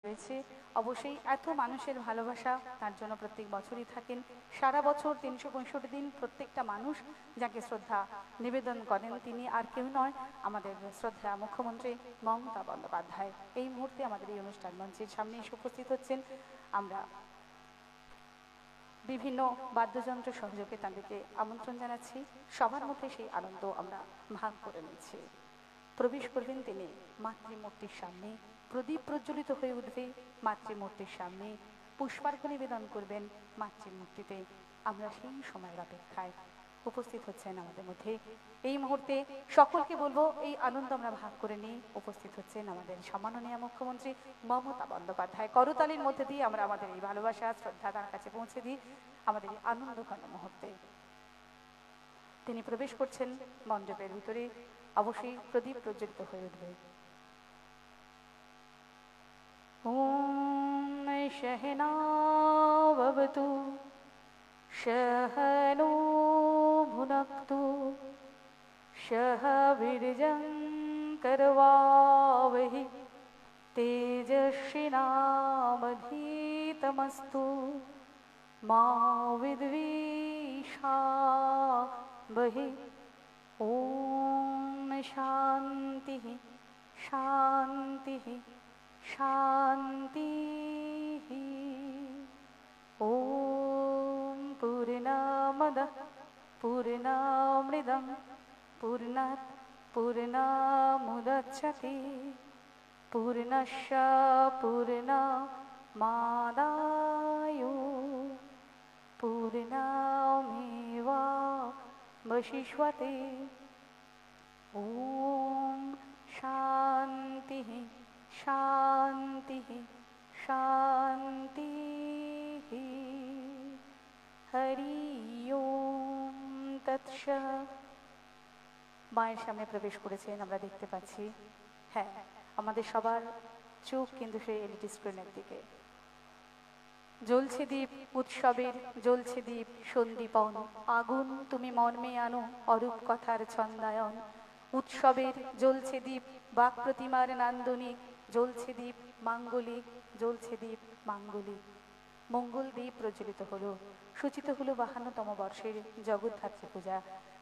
রয়েছে। অবশ্যই এত মানুষের ভালোবাসা তার জন্য প্রত্যেক বছরই থাকেন। সারা বছর 365 দিন প্রত্যেকটা মানুষ যাকে শ্রদ্ধা নিবেদন করেন তিনি আর কেউ নয়, আমাদের শ্রদ্ধা মুখ্যমন্ত্রী মমতা বন্দ্যোপাধ্যায়। এই মুহূর্তে আমাদের এই অনুষ্ঠান মঞ্চের সামনে এসে উপস্থিত হচ্ছেন। আমরা বিভিন্ন বাদ্যযন্ত্র সহযোগে তাদেরকে আমন্ত্রণ জানাচ্ছি। সবার মধ্যে সেই আনন্দ আমরা ভাগ করে নিচ্ছি। প্রবেশ করবেন তিনি মাতৃমূর্তির সামনে, প্রদীপ প্রজ্বলিত হয়ে উঠবে মাতৃমূর্তির সামনে, পুষ্পার্ঘ্য নিবেদন করবেন মাতৃমূর্তিতে। আমরা সেই সময়ের অপেক্ষায়। উপস্থিত হচ্ছেন আমাদের মধ্যে এই মুহূর্তে। সকলকে বলবো এই আনন্দ আমরা ভাগ করে নিই। উপস্থিত হচ্ছেন আমাদের সম্মাননীয় মুখ্যমন্ত্রী মমতা বন্দ্যোপাধ্যায়। করতালির মধ্যে দিয়ে আমরা আমাদের এই ভালোবাসা শ্রদ্ধা তার কাছে পৌঁছে দিই আমাদের এই আনন্দঘন মুহূর্তে। তিনি প্রবেশ করছেন মণ্ডপের ভিতরে। অবশ্যই প্রদীপ প্রজ্বলিত হয়ে উঠবে। ওম শহনা ভবতু শহনো ভুনক্তু সহ বীর্যং করবাবহি তেজস্বিনাবধীতমস্তু মা বিদ্বিষাবহি। ওম শান্তি শান্তি শান্তি। ওম পূর্ণমদঃ পূর্ণমিদং পূর্ণাৎ পূর্ণমুদচ্যতে পূর্ণস্য পূর্ণমাদায় পূর্ণমেবাবশিষ্যতে। ওম শান্তি শান্তি শান্তি। হরি ওম তৎসৎ। মায়ের সামনে প্রবেশ করেছেন আমরা দেখতে পাচ্ছি। হ্যাঁ, আমাদের সবার চোখ কিন্তু সেই এলইডি স্ক্রিনের দিকে। জ্বলছে দ্বীপ উৎসবের, জ্বলছে দ্বীপ সন্দীপন, আগুন তুমি মর্মে আনো অরূপ কথার ছন্দায়ন। উৎসবের জ্বলছে দ্বীপ বাক প্রতিমার নান্দনিক, জ্বলছে দ্বীপ মাঙ্গলিক, জ্বলছে দ্বীপ মাঙ্গলিক। মঙ্গল দ্বীপ প্রজ্বলিত হলো, সূচিত হলো 52তম বর্ষের জগদ্ধাত্রী পূজা।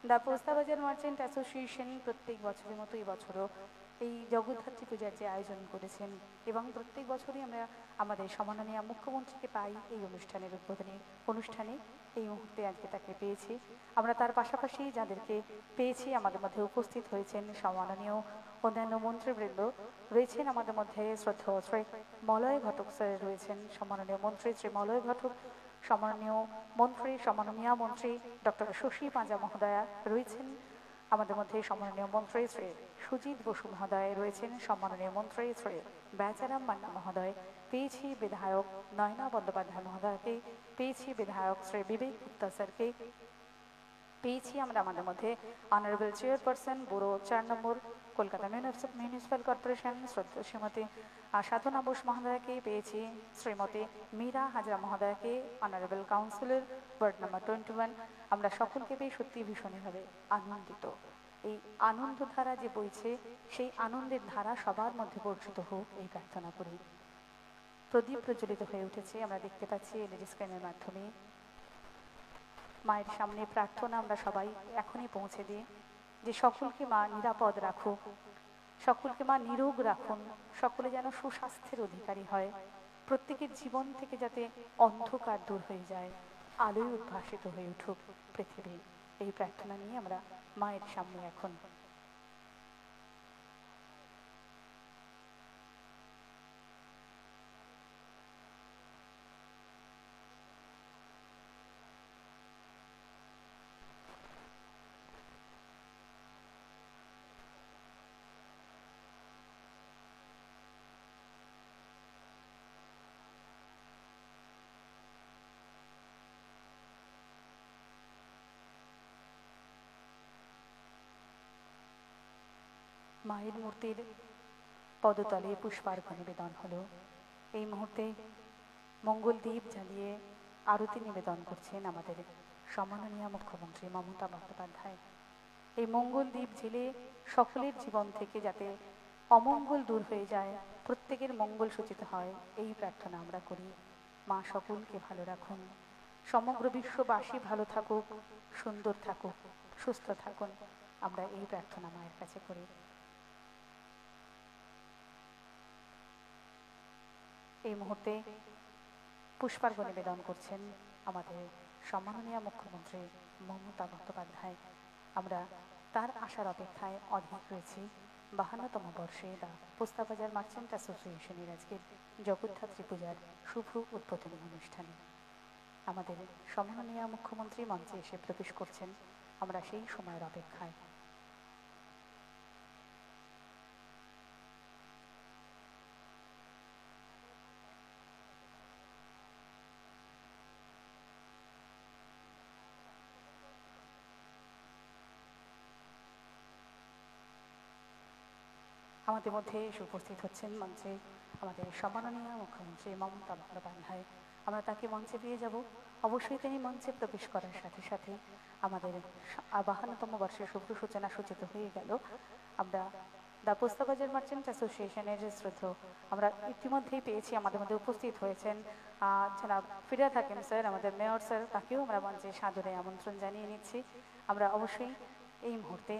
দ্য পোস্তাবাজার মার্চেন্ট অ্যাসোসিয়েশন প্রত্যেক বছরের মতো এই বছরও এই জগদ্ধাত্রী পূজার যে আয়োজন করেছেন এবং প্রত্যেক বছরই আমরা আমাদের সম্মাননীয় মুখ্যমন্ত্রীকে পাই এই অনুষ্ঠানের উদ্বোধনী অনুষ্ঠানে। এই মুহূর্তে আজকে তাকে পেয়েছি আমরা। তার পাশাপাশি যাদেরকে পেয়েছি আমাদের মধ্যে উপস্থিত হয়েছেন সম্মাননীয় অন্যান্য মন্ত্রীবৃন্দ রয়েছেন আমাদের মধ্যে। শ্রদ্ধেয় শ্রী মলয় ঘটক স্যার রয়েছেন, সম্মাননীয় মন্ত্রী শ্রী মলয় ঘটক, সম্মাননীয় মন্ত্রী সম্মাননীয় মন্ত্রী ডক্টর শশী পাঁজা মহোদয়া রয়েছেন আমাদের মধ্যে, সম্মাননীয় মন্ত্রী শ্রী সুজিত বসু মহোদয় রয়েছেন, সম্মাননীয় মন্ত্রী শ্রী বেচারাম মান্না মহোদয়। পেয়েছি বিধায়ক নয়না বন্দ্যোপাধ্যায় মহোদয়কে, পেয়েছি বিধায়ক শ্রী বিবেক গুপ্তা স্যারকে, পেয়েছি আমরা আমাদের মধ্যে অনারেবল চেয়ারপারসন ব্যুরো 4 নম্বর কলকাতা মিউনিসিপ্যাল কর্পোরেশন শ্রদ্ধা শ্রীমতী সাধনা বোস মহোদয়কে, পেয়েছি শ্রীমতী মীরা হাজরা মহোদয়কে, অনারেবল কাউন্সিলর ওয়ার্ড নম্বর 21। আমরা সকলকে পেয়ে সত্যি ভীষণভাবে আনন্দিত। এই আনন্দ ধারা যে বইছে সেই আনন্দের ধারা সবার মধ্যে বর্ষিত হোক এই প্রার্থনা করি। প্রদীপ প্রজ্বলিত হয়ে উঠেছে আমরা দেখতে পাচ্ছি এলইডি স্ক্রিনের মাধ্যমে। মায়ের সামনে প্রার্থনা আমরা সবাই এখনই পৌঁছে দিই যে সকলকে মা নিরাপদ রাখুক, সকলকে মা নিরোগ রাখুন, সকলে যেন সুস্বাস্থ্যের অধিকারী হয়, প্রত্যেকের জীবন থেকে যাতে অন্ধকার দূর হয়ে যায়, আলোয় উদ্ভাসিত হয়ে উঠুক পৃথিবী। এই প্রার্থনা নিয়ে আমরা মায়ের সামনে এখন মায়ের মূর্তির পদতলে পুষ্পার্ঘ্য নিবেদন হলো। এই মুহূর্তে মঙ্গল দ্বীপ জ্বালিয়ে আরতি নিবেদন করছেন আমাদের সম্মাননীয় মুখ্যমন্ত্রী মমতা বন্দ্যোপাধ্যায়। এই মঙ্গল দ্বীপ জ্বেলে সকলের জীবন থেকে যাতে অমঙ্গল দূর হয়ে যায়, প্রত্যেকের মঙ্গল সূচিত হয় এই প্রার্থনা আমরা করি। মা সকলকে ভালো রাখুন, সমগ্র বিশ্ববাসী ভালো থাকুক, সুন্দর থাকুক, সুস্থ থাকুন, আমরা এই প্রার্থনা মায়ের কাছে করি। এই মুহূর্তে পুষ্পার্ঘ্য নিবেদন করছেন আমাদের সম্মাননীয় মুখ্যমন্ত্রী মমতা বন্দ্যোপাধ্যায়। আমরা তার আসার অপেক্ষায় অধীর রয়েছি। 52তম বর্ষে দ্য পোস্তাবাজার মার্চেন্ট অ্যাসোসিয়েশনের আজকের জগদ্ধাত্রী পূজার শুভ উদ্বোধনী অনুষ্ঠানে আমাদের সম্মাননীয় মুখ্যমন্ত্রী মঞ্চে এসে প্রবেশ করছেন। আমরা সেই সময়ের অপেক্ষায়। আমাদের মধ্যে এসে উপস্থিত হচ্ছেন মঞ্চে আমাদের সম্মাননীয় মুখ্যমন্ত্রী মমতা বন্দ্যোপাধ্যায়। আমরা তাকে মঞ্চে পেয়ে যাব। অবশ্যই তিনি মঞ্চে প্রবেশ করার সাথে সাথে আমাদের 52তম বর্ষের শুভ সূচনা সূচিত হয়ে গেল। আমরা দ্য পোস্তাবাজার মার্চেন্ট অ্যাসোসিয়েশনের শ্রদ্ধেয় আমরা ইতিমধ্যেই পেয়েছি, আমাদের মধ্যে উপস্থিত হয়েছেন জনাব ফিরহাদ হাকিম স্যার, আমাদের মেয়র স্যার, তাকেও আমরা মঞ্চে সাদরে আমন্ত্রণ জানিয়ে নিচ্ছি। আমরা অবশ্যই এই মুহূর্তে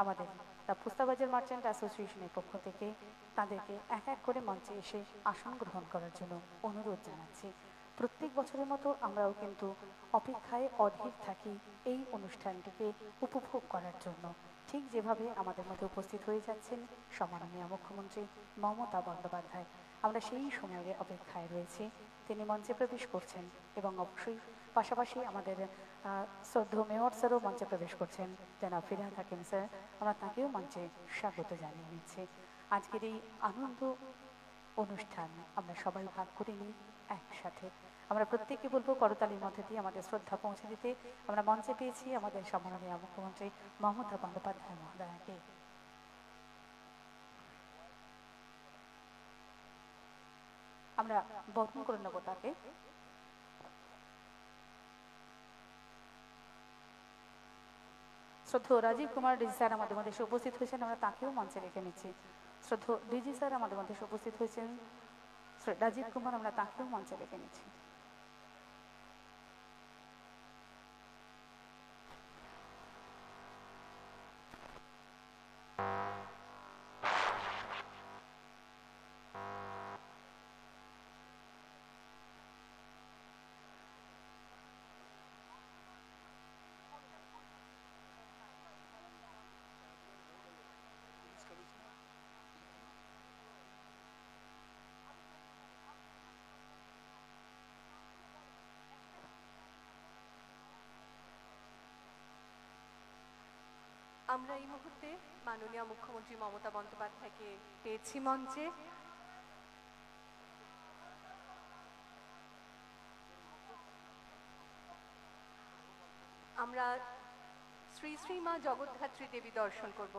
আমাদের দ্য পোস্তাবাজার মার্চেন্ট অ্যাসোসিয়েশনের পক্ষ থেকে তাদেরকে এক এক করে মঞ্চে এসে আসন গ্রহণ করার জন্য অনুরোধ জানাচ্ছি। প্রত্যেক বছরের মতো আমরাও কিন্তু অপেক্ষায় অধীর থাকি এই অনুষ্ঠানটিকে উপভোগ করার জন্য। ঠিক যেভাবে আমাদের মধ্যে উপস্থিত হয়ে যাচ্ছেন সম্মাননীয় মুখ্যমন্ত্রী মমতা বন্দ্যোপাধ্যায়, আমরা সেই সময়ের অপেক্ষায় রয়েছি। তিনি মঞ্চে প্রবেশ করছেন এবং অবশ্যই পাশাপাশি আমাদের শ্রদ্ধেয় মেয়র স্যারও মঞ্চে প্রবেশ করছেন, জনাব ফিরহাদ হাকিম স্যার। আমরা তাকেও মঞ্চে স্বাগত জানিয়ে নিচ্ছি। আজকের এই আনন্দ অনুষ্ঠান আমরা সবাই ভাগ করে নিই একসাথে। আমরা প্রত্যেককে বলবো করতালির মধ্যে দিয়ে আমাদের শ্রদ্ধা পৌঁছে দিতে। আমরা মঞ্চে পেয়েছি আমাদের সম্মাননীয় মুখ্যমন্ত্রী মমতা বন্দ্যোপাধ্যায় মহোদয়াকে। আমরা বরণ করে নেব তাকে। শ্রদ্ধেয় রাজীব কুমার ডিজি স্যার আমাদের মধ্যে উপস্থিত হয়েছেন, আমরা তাকেও মঞ্চে রেখে নিচ্ছি। শ্রদ্ধেয় ডিজি স্যার আমাদের মধ্যে উপস্থিত হয়েছেন, রাজীব কুমার, আমরা তাকেও মঞ্চে রেখে নিচ্ছি। আমরা এই মুহূর্তে মাননীয় মুখ্যমন্ত্রী মমতা বন্দ্যোপাধ্যায়কে পেয়েছি মঞ্চে। আমরা শ্রী শ্রী মা জগদ্ধাত্রী দেবী দর্শন করব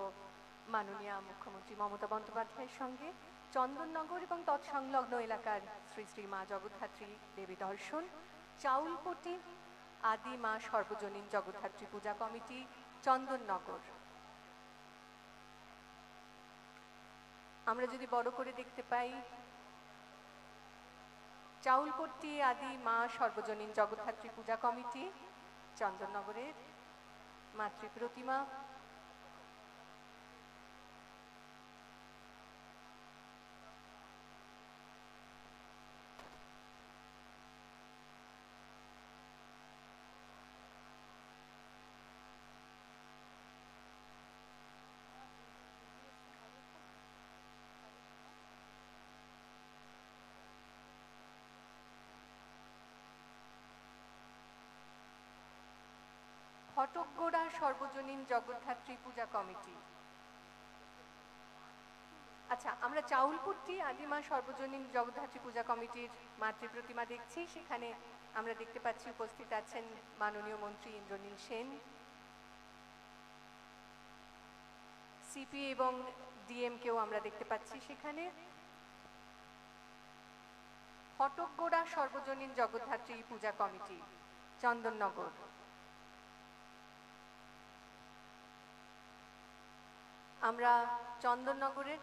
মাননীয় মুখ্যমন্ত্রী মমতা বন্দ্যোপাধ্যায়ের সঙ্গে। চন্দননগর এবং তৎসংলগ্ন এলাকার শ্রী শ্রী মা জগদ্ধাত্রী দেবী দর্শন, চাউলপটি আদি মা সর্বজনীন জগদ্ধাত্রী পূজা কমিটি, চন্দননগর। আমরা যদি বড় করে দেখতে পাই, চাউলপট্টি আদি মা সর্বজনীন জগদ্ধাত্রী পূজা কমিটি, চন্দননগরের মাতৃ প্রতিমা, ফটকগোড়া সর্বজনীন জগদ্ধাত্রী পূজা কমিটি। আচ্ছা, আমরা চাউলপট্টি আদিমা সর্বজনীন জগদ্ধাত্রী পূজা কমিটির মাতৃ প্রতিমা দেখছি। সেখানে আমরা দেখতে পাচ্ছি উপস্থিত আছেন মাননীয় মন্ত্রী ইন্দ্রনীল সেন, সিপি এবং ডিএম কেও আমরা দেখতে পাচ্ছি সেখানে। ফটকগোড়া সর্বজনীন জগদ্ধাত্রী পূজা কমিটি, চন্দননগর। আমরা চন্দননগরের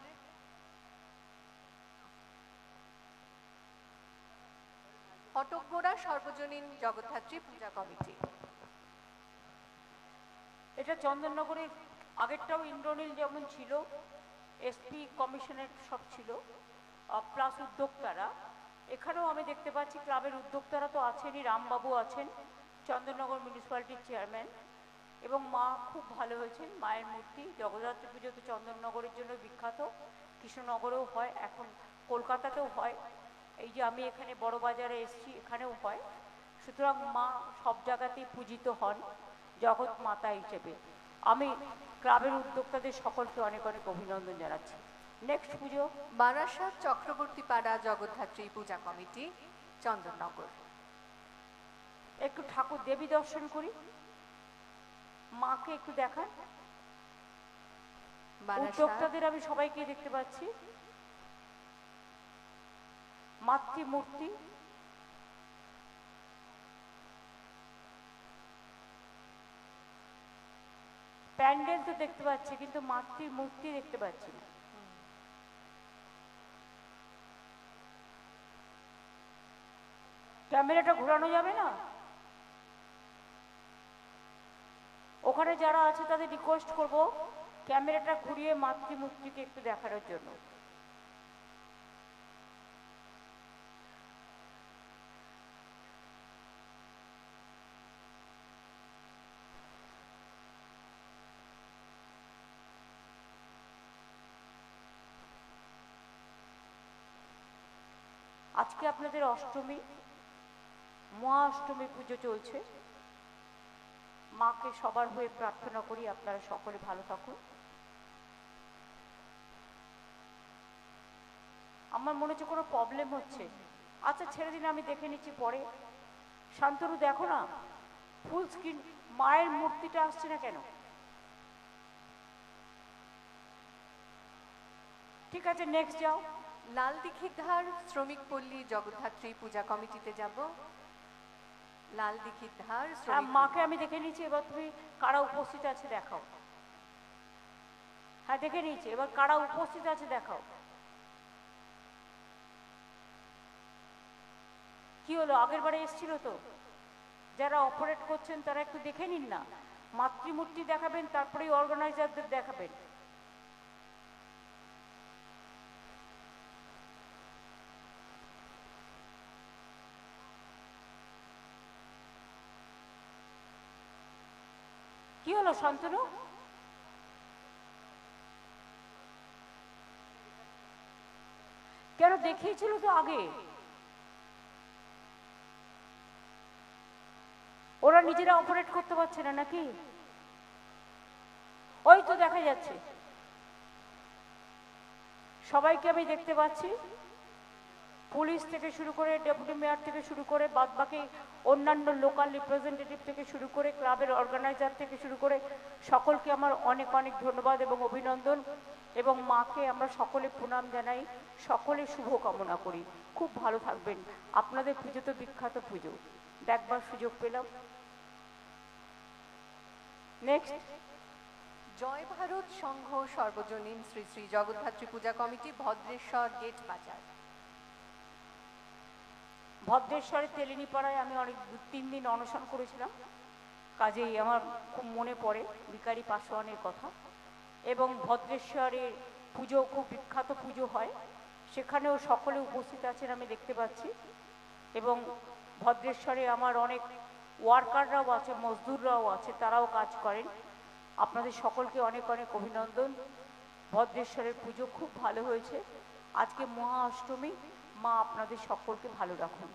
ফটকগোড়া সর্বজনীন জগদ্ধাত্রী পূজা কমিটি। এটা চন্দননগরের আগেরটাও ইন্দ্রনীল যেমন ছিল, এসপি কমিশনের সব ছিল, প্লাস উদ্যোক্তারা। এখানেও আমি দেখতে পাচ্ছি ক্লাবের উদ্যোক্তারা তো আছেনই, রামবাবু আছেন, চন্দননগর মিউনিসিপ্যালিটির চেয়ারম্যান, এবং মা খুব ভালো হয়েছেন। মায়ের মূর্তি জগদ্ধাত্রী পুজো তো চন্দননগরের জন্য বিখ্যাত, কৃষ্ণনগরেও হয়, এখন কলকাতাতেও হয়, এই যে আমি এখানে বড় বাজারে এসেছি এখানেও হয়। সুতরাং মা সব জায়গাতেই পূজিত হন জগৎ মাতা হিসেবে। আমি ক্লাবের উদ্যোক্তাদের সকলকে অনেক অনেক অভিনন্দন জানাচ্ছি। নেক্সট পুজো বারাসাত চক্রবর্তী পাড়া জগদ্ধাত্রী পূজা কমিটি, চন্দননগর। একটু ঠাকুর দেবী দর্শন করি, মাকে একটু দেখান। উদ্যোক্তাদের আমি সবাইকে দেখতে পাচ্ছি। মাতৃমূর্তি, প্যান্ডেল তো দেখতে পাচ্ছি কিন্তু মাতৃমূর্তি দেখতে পাচ্ছি না। ক্যামেরাটা ঘোরানো যাবে না? ওখানে যারা আছে তাদের রিকোয়েস্ট করব ক্যামেরাটা ঘুরিয়ে মাতৃমূর্তিকে একটু দেখানোর জন্য। আজকে আপনাদের অষ্টমী, মহা অষ্টমী পুজো চলছে। মাকে সবার হয়ে প্রার্থনা করি আপনারা সকলে ভালো থাকুন। আমার মনে হচ্ছে কোনো প্রবলেম হচ্ছে। আচ্ছা ছেড়ে দিন, আমি দেখে নিচ্ছি পরে। শান্তনু দেখো না, ফুল স্ক্রিন মায়ের মূর্তিটা আসছে না কেন? ঠিক আছে, নেক্সট যাও। লাল দিঘির ধার শ্রমিক পল্লী জগদ্ধাত্রী পূজা কমিটিতে যাব। লাল দিঘির ধার মাকে আমি দেখে নিয়েছি, এবার তুমি কারা উপস্থিত আছে দেখাও। হ্যাঁ দেখে নিয়েছি, এবার কারা উপস্থিত আছে দেখাও। কি হলো, আগের বারে এসেছিল তো? যারা অপারেট করছেন তারা একটু দেখে নিন না। মাতৃমূর্তি দেখাবেন, তারপরে অর্গানাইজারদের দেখাবেন। কি হলো শান্তনু? কেন দেখিয়েছিল তো আগে? ওরা নিজেরা অপারেট করতে পারছে না নাকি? ওই তো দেখা যাচ্ছে, সবাইকে আমি দেখতে পাচ্ছি, পুলিশ থেকে শুরু করে, ডেপুটি মেয়র থেকে শুরু করে, বাদবাকি অন্যান্য লোকাল রিপ্রেজেন্টেটিভ থেকে শুরু করে, ক্লাবের অর্গানাইজার থেকে শুরু করে সকলকে আমার অনেক অনেক ধন্যবাদ এবং অভিনন্দন। এবং মাকে আমরা সকলে প্রণাম জানাই, সকলে শুভ কামনা করি। খুব ভালো থাকবেন। আপনাদের পুজো তো বিখ্যাত পুজো, দেখবার সুযোগ পেলাম। নেক্সট, জয় ভারত সংঘ সর্বজনীন শ্রী শ্রী জগদ্ধাত্রী পূজা কমিটি, ভদ্রেশ্বর গেট বাজার। ভদ্রেশ্বরের তেলিনীপাড়ায় আমি অনেক 2-3 দিন অনশন করেছিলাম, কাজেই আমার খুব মনে পড়ে ভিখারি পাসোয়ানের কথা। এবং ভদ্রেশ্বরের পুজো খুব বিখ্যাত পুজো হয়, সেখানেও সকলে উপস্থিত আছেন আমি দেখতে পাচ্ছি। এবং ভদ্রেশ্বরে আমার অনেক ওয়ার্কাররাও আছে, মজদুররাও আছে, তারাও কাজ করেন। আপনাদের সকলকে অনেক অনেক অভিনন্দন। ভদ্রেশ্বরের পুজো খুব ভালো হয়েছে। আজকে মহা অষ্টমী, মা আপনাদের সকলকে ভালো রাখুন।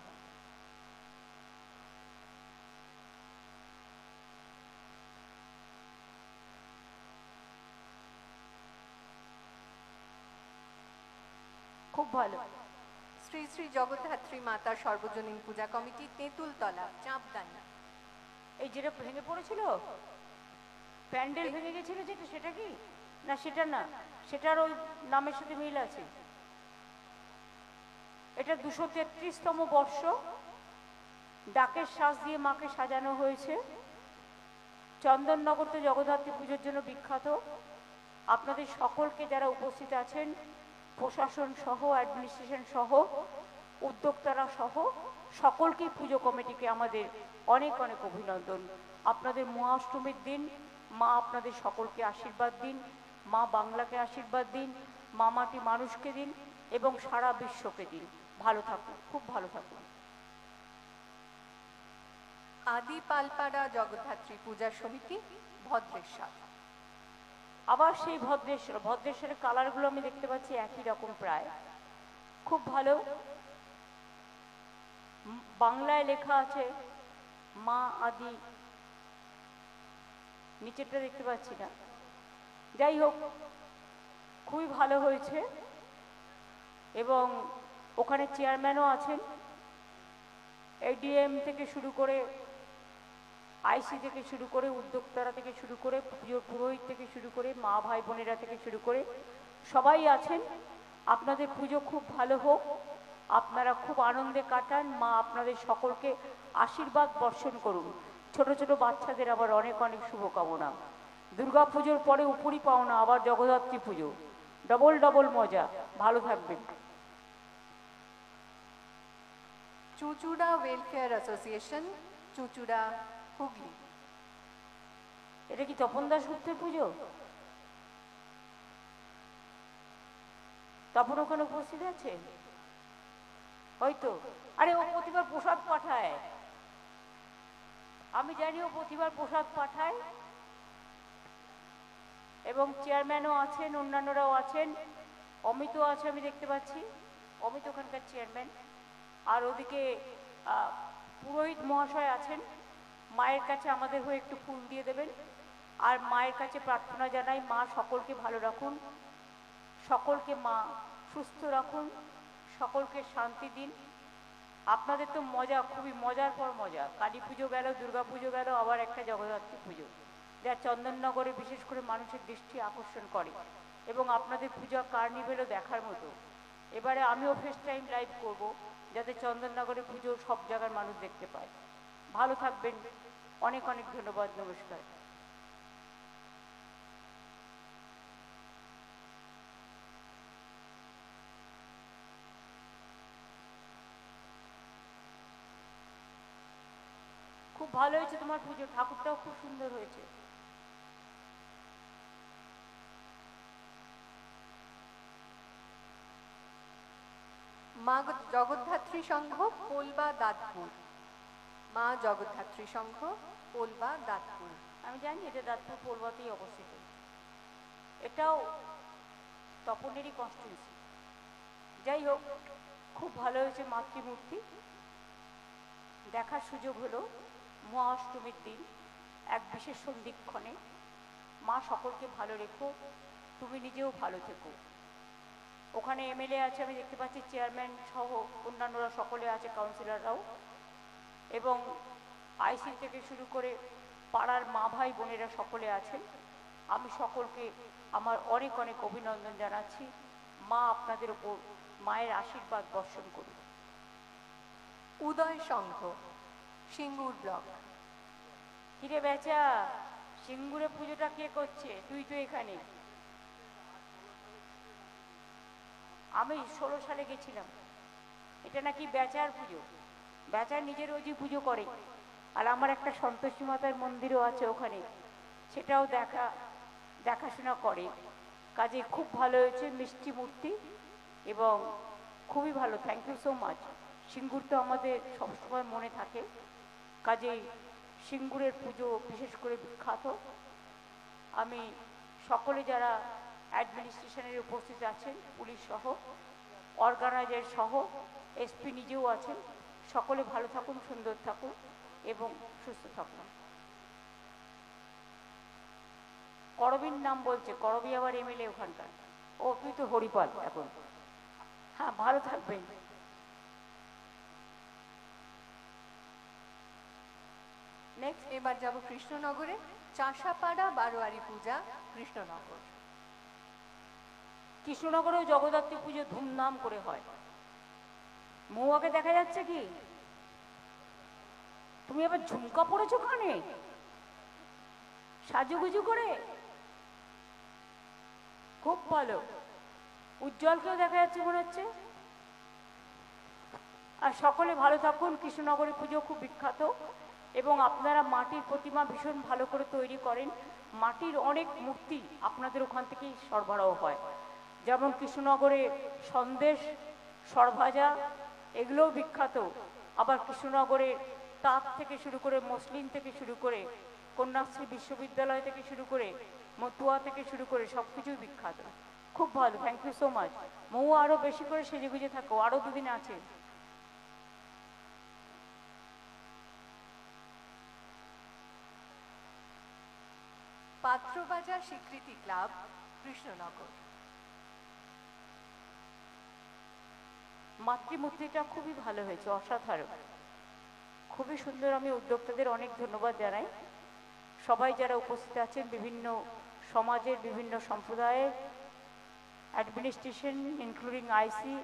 খুব ভালো। শ্রী শ্রী জগদ্ধাত্রী মাতা সর্বজনীন পূজা কমিটি, তেঁতুলতলা, চাঁপদানি। এই যেটা ভেঙে পড়েছিল, প্যান্ডেল ভেঙে গেছিল যেটা, সেটা কি? না সেটা না, সেটার ওই নামের সাথে মিল আছে। এটা 233তম বর্ষ, ডাকের সাজ দিয়ে মাকে সাজানো হয়েছে। চন্দননগর তো জগদ্ধাত্রী পুজোর জন্য বিখ্যাত। আপনাদের সকলকে যারা উপস্থিত আছেন, প্রশাসন সহ, অ্যাডমিনিস্ট্রেশন সহ, উদ্যোক্তারা সহ সকলকেই পুজো কমিটিকে আমাদের অনেক অনেক অভিনন্দন। আপনাদের মহাষ্টমীর দিন মা আপনাদের সকলকে আশীর্বাদ দিন, মা বাংলাকে আশীর্বাদ দিন, মা মাটি মানুষকে দিন এবং সারা বিশ্বকে দিন। ভালো থাকুন, খুব ভালো থাকুন। আদি পালপাড়া জগদ্ধাত্রী পূজা সমিতি, ভদ্রেশ্বর। আবার সেই ভদ্রেশ্বরের কালারগুলো আমি দেখতে পাচ্ছি একই রকম প্রায়, খুব ভালো। বাংলায় লেখা আছে মা আদি, নিচেরটা দেখতে পাচ্ছি না। যাই হোক, খুবই ভালো হয়েছে এবং ওখানে চেয়ারম্যানও আছেন, এডিএম থেকে শুরু করে, আইসি থেকে শুরু করে, উদ্যোক্তারা থেকে শুরু করে, পুরোহিত থেকে শুরু করে, মা ভাই বোনেরা থেকে শুরু করে সবাই আছেন। আপনাদের পুজো খুব ভালো হোক, আপনারা খুব আনন্দে কাটান, মা আপনাদের সকলকে আশীর্বাদ বর্ষণ করুন। ছোট ছোট বাচ্চাদের আবার অনেক অনেক শুভকামনা। দুর্গা পুজোর পরে উপরই পাওনা আবার জগদ্ধাত্রী পুজো, ডবল ডবল মজা। ভালো থাকবেন। Chuchura welfare association, Chuchura, Hooghly. এটা কি তপন দাশগুপ্তের পুজো? তপন ওখানে উপস্থিত আছে হয়তো। আরে ও প্রতিবার প্রসাদ পাঠায়, আমি জানি ও প্রতিবার প্রসাদ পাঠায়। এবং চেয়ারম্যানও আছেন, অন্যান্যরাও আছেন, অমিতও আছে আমি দেখতে পাচ্ছি, অমিত ওখানকার চেয়ারম্যান। আর ওদিকে পুরোহিত মহাশয় আছেন। মায়ের কাছে আমাদের হয়ে একটু ফুল দিয়ে দেবেন। আর মায়ের কাছে প্রার্থনা জানাই, মা সকলকে ভালো রাখুন, সকলকে মা সুস্থ রাখুন, সকলকে শান্তি দিন। আপনাদের তো মজা, খুবই মজার পর মজা। কালী পুজো গেল, দুর্গা পুজো গেল, আবার একটা জগদ্ধাত্রী পুজো, যা চন্দননগরে বিশেষ করে মানুষের দৃষ্টি আকর্ষণ করে এবং আপনাদের পূজা কার্নিভেলও দেখার মতো। এবারে আমিও ফার্স্ট টাইম লাইভ করব, যাতে চন্দননগরে পুজো সব জায়গার মানুষ দেখতে পায়। ভালো থাকবেন, অনেক অনেক ধন্যবাদ, নমস্কার। খুব ভালো হয়েছে তোমার পুজো, ঠাকুরটাও খুব সুন্দর হয়েছে। মা জগদ্ধাত্রী সংঘ, পোলবা, দাঁতপুর। মা জগদ্ধাত্রী সংঘ, পোলবা, দাঁতপুর। আমি জানি এটা দাঁতপুর পোলবাতেই অবস্থিত। এটাও তপনেরই কনস্টিটিউয়েন্সি। যাই হোক, খুব ভালো হয়েছে মাতৃমূর্তি, দেখার সুযোগ হলো মহাষ্টমীর দিন এক বিশেষ সন্ধিক্ষণে। মা সকলকে ভালো রেখো, তুমি নিজেও ভালো থেকো। ওখানে এমএলএ আছে আমি দেখতে পাচ্ছি, চেয়ারম্যান সহ অন্যান্যরা সকলে আছে, কাউন্সিলররাও, এবং আইসি থেকে শুরু করে পাড়ার মা ভাই বোনেরা সকলে আছেন। আমি সকলকে আমার অনেক অনেক অভিনন্দন জানাচ্ছি। মা আপনাদের ওপর মায়ের আশীর্বাদ বর্ষণ করুন। উদয় সংঘ, সিঙ্গুর ব্লক। কিরে বেচা, সিঙ্গুরে পুজোটা কে করছে? তুই তো এখানে। আমি 16 সালে গেছিলাম। এটা নাকি বেচার পুজো, বেচার নিজের ওজি পুজো করে। আর আমার একটা সন্তোষী মাতার মন্দিরও আছে ওখানে, সেটাও দেখাশোনা করে। কাজে খুব ভালো হয়েছে, মিষ্টি মূর্তি এবং খুবই ভালো। Thank you so much. Singur তো আমাদের সবসময় মনে থাকে, কাজেই সিঙ্গুরের পুজো বিশেষ করে বিখ্যাত। আমি সকলে যারা অ্যাডমিনিস্ট্রেশনের উপস্থিত আছেন, পুলিশ সহ, অর্গানাইজার সহ, এসপি নিজেও আছেন, সকলে ভালো থাকুন, সুন্দর থাকুন এবং সুস্থ থাকুন। করবীর নাম বলছে, করবী আবার এমএলএ ওখানকার। ও তুই তো হরিপাল এখন। হ্যাঁ, ভালো থাকবেন। নেক্সট এবার যাব কৃষ্ণনগরে, চাষাপাড়া বারোয়ারি পূজা, কৃষ্ণনগর। কৃষ্ণনগরেও জগদ্ধাত্রী পুজো ধুমধাম করে হয়। মৌয়াকে দেখা যাচ্ছে কি? তুমি আবার ঝুমকা পড়েছো কানে, সাজুগুজু করে, খুব ভালো। উজ্জ্বলকেও দেখা যাচ্ছে মনে হচ্ছে। আর সকলে ভালো থাকুন। কৃষ্ণনগরের পুজো খুব বিখ্যাত এবং আপনারা মাটির প্রতিমা ভীষণ ভালো করে তৈরি করেন। মাটির অনেক মূর্তি আপনাদের ওখান থেকেই সরবরাহ হয়, যেমন কৃষ্ণনগরে সন্দেশ, সরভাজা, এগুলোও বিখ্যাত। আবার কৃষ্ণনগরের তাঁত থেকে শুরু করে, মসলিন থেকে শুরু করে, কন্যাশ্রী বিশ্ববিদ্যালয় থেকে শুরু করে, মতুয়া থেকে শুরু করে সব কিছুই বিখ্যাত। খুব ভালো, থ্যাংক ইউ সো মাচ। মৌ আরও বেশি করে সেজে গুজে থাকো, আরও দুদিন আছে। পাত্রবাজার স্বীকৃতি ক্লাব, কৃষ্ণনগর। মাতৃমূর্তিটা খুবই ভালো হয়েছে, অসাধারণ, খুবই সুন্দর। আমি উদ্যোক্তাদের অনেক ধন্যবাদ জানাই। সবাই যারা উপস্থিত আছেন, বিভিন্ন সমাজের বিভিন্ন সম্প্রদায়ের অ্যাডমিনিস্ট্রেশন ইনক্লুডিং আইসি,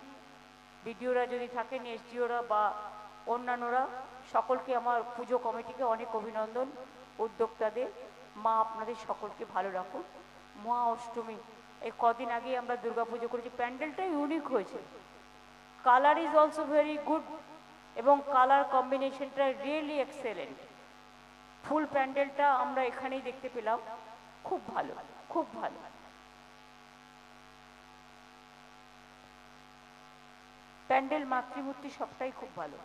বিডিওরা যদি থাকেন, এসডিওরা বা অন্যান্যরা, সকলকে আমার পুজো কমিটিকে অনেক অভিনন্দন। উদ্যোক্তাদের, মা আপনাদের সকলকে ভালো রাখুন। মহা অষ্টমী, এই কদিন আগে আমরা দুর্গাপুজো করেছি, প্যান্ডেলটা ইউনিক হয়েছে, colour is also very good এবং কালার কম্বিনেশনটা রিয়েলি এক্সেলেন্ট। ফুল প্যান্ডেলটা আমরা এখানেই দেখতে পেলাম, খুব ভালো, খুব ভালো। প্যান্ডেল, মাতৃমূর্তি সবটাই খুব ভালো।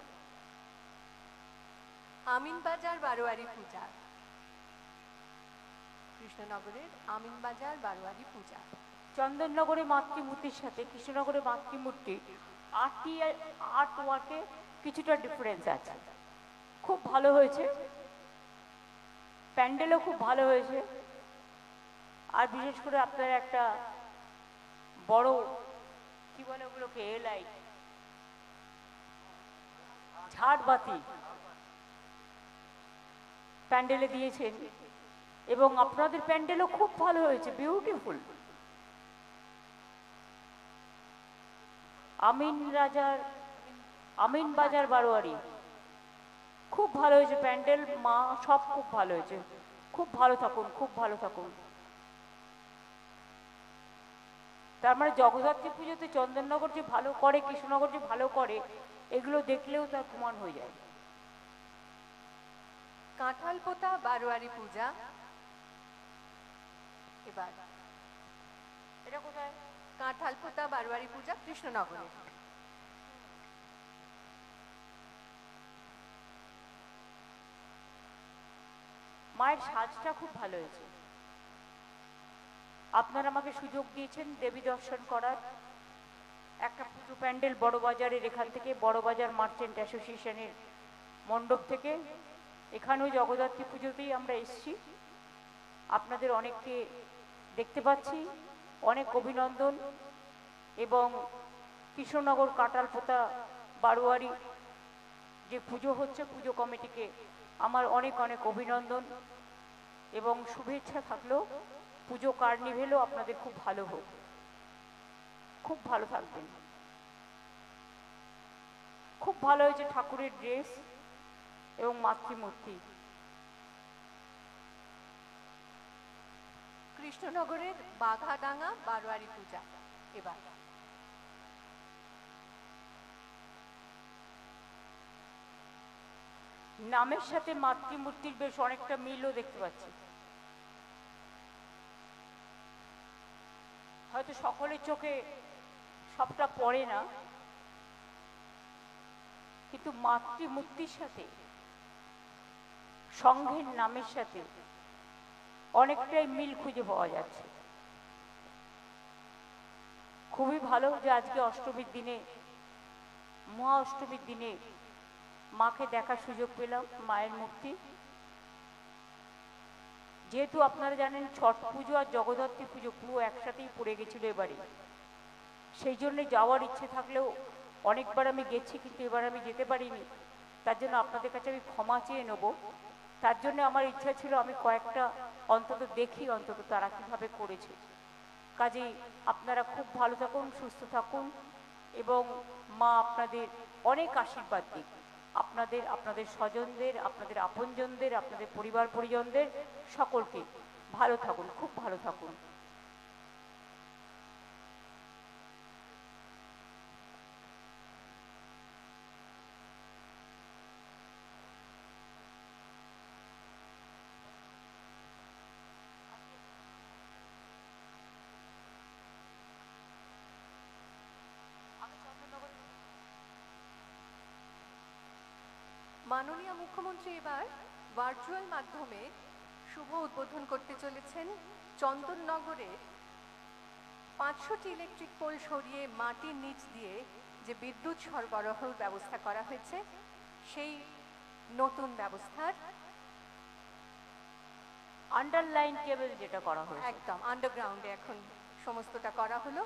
আমিনবাজার বারোয়ারি পূজা, কৃষ্ণনগরের আমিনবাজার বারোয়ারি পূজা। চন্দননগরে মাতৃমূর্তির সাথে কৃষ্ণনগরের মাতৃমূর্তি আর্ট ওয়ার্কে কিছুটা ডিফারেন্স আছে। খুব ভালো হয়েছে, প্যান্ডেলও খুব ভালো হয়েছে। আর বিশেষ করে আপনারা একটা বড়, কি বলে ওগুলোকে, লাইট, ঝাড়বাতি প্যান্ডেলে দিয়েছেন এবং আপনাদের প্যান্ডেলও খুব ভালো হয়েছে, বিউটিফুল। আমিনবাজার বারোয়ারি খুব ভালো হয়েছে প্যান্ডেল, মা সব খুব ভালো হয়েছে। খুব ভালো থাকুন, খুব ভালো থাকুন। তার মানে জগদ্ধাত্রী পুজোতে চন্দননগর যে ভালো করে, কৃষ্ণনগর যে ভালো করে, এগুলো দেখলেও তার প্রমাণ হয়ে যায়। কাঁঠালপোতা বারোয়ারি পূজা, এবার এটা কোথায়? কাঁঠালপোতা বারোয়ারি পূজা, কৃষ্ণনগরে। মায়ের সাজটা খুব ভালো হয়েছে। আপনারা আমাকে সুযোগ দিয়েছেন দেবী দর্শন করার। একটা পুজো প্যান্ডেল বড়বাজারের, এখান থেকে বড়বাজার মার্চেন্ট অ্যাসোসিয়েশনের মণ্ডপ থেকে, এখানেও জগদ্ধাত্রী পুজোতেই আমরা এসেছি। আপনাদের অনেককে দেখতে পাচ্ছি, অনেক অভিনন্দন। এবং কৃষ্ণনগর কাঁঠালপোতা বারোয়ারি যে পুজো হচ্ছে, পুজো কমিটিকে আমার অনেক অনেক অভিনন্দন এবং শুভেচ্ছা থাকলো। পুজো কার্নিভেলও আপনাদের খুব ভালো হোক, খুব ভালো থাকবেন। খুব ভালো হয়েছে ঠাকুরের ড্রেস এবং মাতৃমূর্তি। কৃষ্ণনগরের বাঘাডাঙ্গা বারোয়ারি পূজা, এবার নামের সাথে মাতৃমূর্তির বেশ অনেকটা মিলও দেখতে পাচ্ছি। হয়তো সকলের চোখে সবটা পড়ে না, কিন্তু মাতৃমূর্তির সাথে সংঘের নামের সাথে অনেকটাই মিল খুঁজে পাওয়া যাচ্ছে। খুবই ভালো যে আজকে অষ্টমীর দিনে, মহা অষ্টমীর দিনে মাকে দেখার সুযোগ পেলাম, মায়ের মূর্তি। যেহেতু আপনারা জানেন ছট পুজো আর জগদ্ধাত্রী পুজো পুরো একসাথেই পড়ে গেছিল এবারে, সেই জন্যে যাওয়ার ইচ্ছে থাকলেও অনেকবার আমি গেছি, কিন্তু এবার আমি যেতে পারিনি। তার জন্য আপনাদের কাছে আমি ক্ষমা চেয়ে নেব। তার জন্য আমার ইচ্ছা ছিল আমি কয়েকটা অন্তত দেখি, অন্তত তারা কীভাবে করেছে। কাজেই আপনারা খুব ভালো থাকুন, সুস্থ থাকুন এবং মা আপনাদের অনেক আশীর্বাদ দিক। আপনাদের, আপনাদের স্বজনদের, আপনাদের আপনজনদের, আপনাদের পরিবার পরিজনদের সকলকে ভালো থাকুন, খুব ভালো থাকুন। মাননীয় মুখ্যমন্ত্রী এবার ভার্চুয়াল মাধ্যমে শুভ উদ্বোধন করতে চলেছেন চন্দননগরের 500টি ইলেকট্রিক পোল সরিয়ে মাটির নিচ দিয়ে যে বিদ্যুৎ সরবরাহের ব্যবস্থা করা হয়েছে, সেই নতুন ব্যবস্থার আন্ডারলাইন কেবল যেটা করা হয়েছে, একদম আন্ডারগ্রাউন্ডে এখন সমস্তটা করা হলো।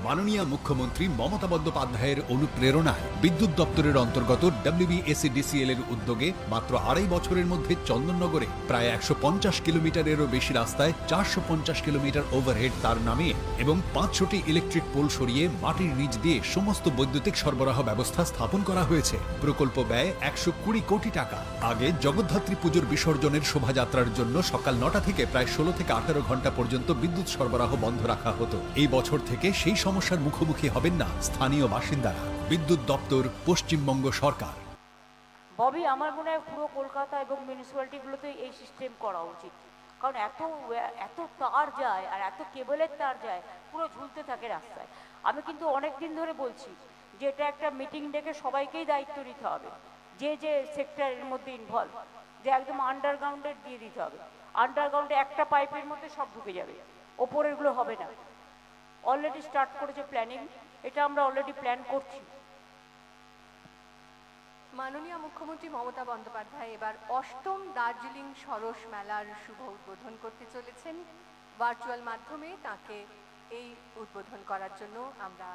মাননীয় মুখ্যমন্ত্রী মমতা বন্দ্যোপাধ্যায়ের অনুপ্রেরণায় বিদ্যুৎ দপ্তরের অন্তর্গত WBSEDCL এর উদ্যোগে মাত্র 2.5 বছরের মধ্যে চন্দননগরে প্রায় 150 কিলোমিটারেরও বেশি রাস্তায় 450 কিলোমিটার ওভারহেড তার নামিয়ে এবং 500টি ইলেকট্রিক পোল সরিয়ে মাটির নিচ দিয়ে সমস্ত বৈদ্যুতিক সরবরাহ ব্যবস্থা স্থাপন করা হয়েছে। প্রকল্প ব্যয় 120 কোটি টাকা। আগে জগদ্ধাত্রী পুজোর বিসর্জনের শোভাযাত্রার জন্য সকাল 9টা থেকে প্রায় 16 থেকে 18 ঘন্টা পর্যন্ত বিদ্যুৎ সরবরাহ বন্ধ রাখা হতো। এই বছর থেকে সেই সমস্যার মুখোমুখি হবেন না স্থানীয় বাসিন্দারা। বিদ্যুৎ দপ্তর, পশ্চিমবঙ্গ সরকার। ববি, আমার মনে হয় পুরো কলকাতা এবং মিউনিসিপ্যালিটিগুলোতে এই সিস্টেম করা উচিত, কারণ এত তার যায় আর এত কেবলের তার যায়, পুরো ঝুলতে থাকে রাস্তায়। আমি কিন্তু অনেক দিন ধরে বলছি যে এটা একটা মিটিং ডেকে সবাইকেই দায়িত্ব নিতে হবে, যে যে সেক্টরের মধ্যে ইনভলভ, যে একদম আন্ডারগ্রাউন্ডে দিয়ে দিতে হবে। আন্ডারগ্রাউন্ডে একটা পাইপের মধ্যে সব ঢুকে যাবে, ওপরেরগুলো হবে না। অলরেডি স্টার্ট করেছে প্ল্যানিং, এটা আমরা অলরেডি প্ল্যান করছি। মাননীয় মুখ্যমন্ত্রী মমতা বন্দ্যোপাধ্যায় এবার 8ম দার্জিলিং সরস মেলার শুভ উদ্বোধন করতে চলেছেন। ভার্চুয়াল মাধ্যমে তাকে এই উদ্বোধন করার জন্য আমরা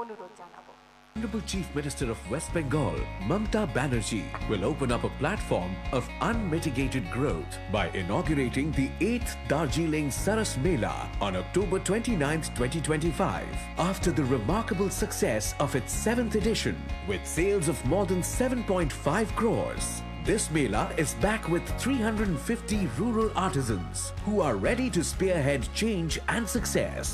অনুরোধ জানাবো। Honorable Chief Minister of West Bengal, Mamta Banerjee, will open up a platform of unmitigated growth by inaugurating the 8th Darjeeling Saras Mela on October 29, 2025. After the remarkable success of its 7th edition, with sales of more than 7.5 crores, this Mela is back with 350 rural artisans who are ready to spearhead change and success.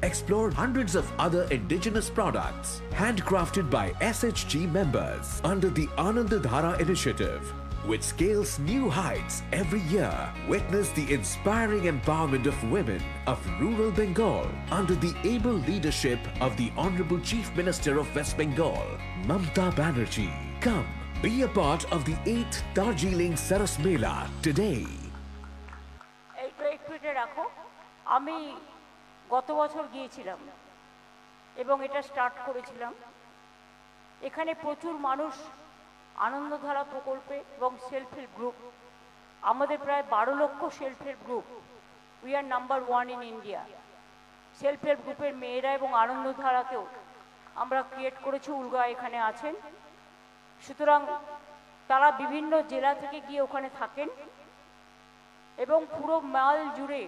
Explore hundreds of other indigenous products handcrafted by SHG members under the Anandadhara initiative, which scales new heights every year. Witness the inspiring empowerment of women of rural Bengal under the able leadership of the Honorable Chief Minister of West Bengal, Mamta Banerjee. Come, be a part of the 8th Darjeeling Saras Mela today. একটু রাখো, আমি গত বছর গিয়েছিলাম এবং এটা start করেছিলাম। এখানে প্রচুর মানুষ আনন্দধারা প্রকল্পে এবং সেলফ হেল্প গ্রুপ, আমাদের প্রায় 12 লক্ষ self help group, we are number 1 in India. Self help গ্রুপের মেয়েরা এবং আনন্দধারাকেও আমরা ক্রিয়েট করেছি, উলগা এখানে আছেন। সুতরাং তারা বিভিন্ন জেলা থেকে গিয়ে ওখানে থাকেন এবং পুরো মাল জুড়ে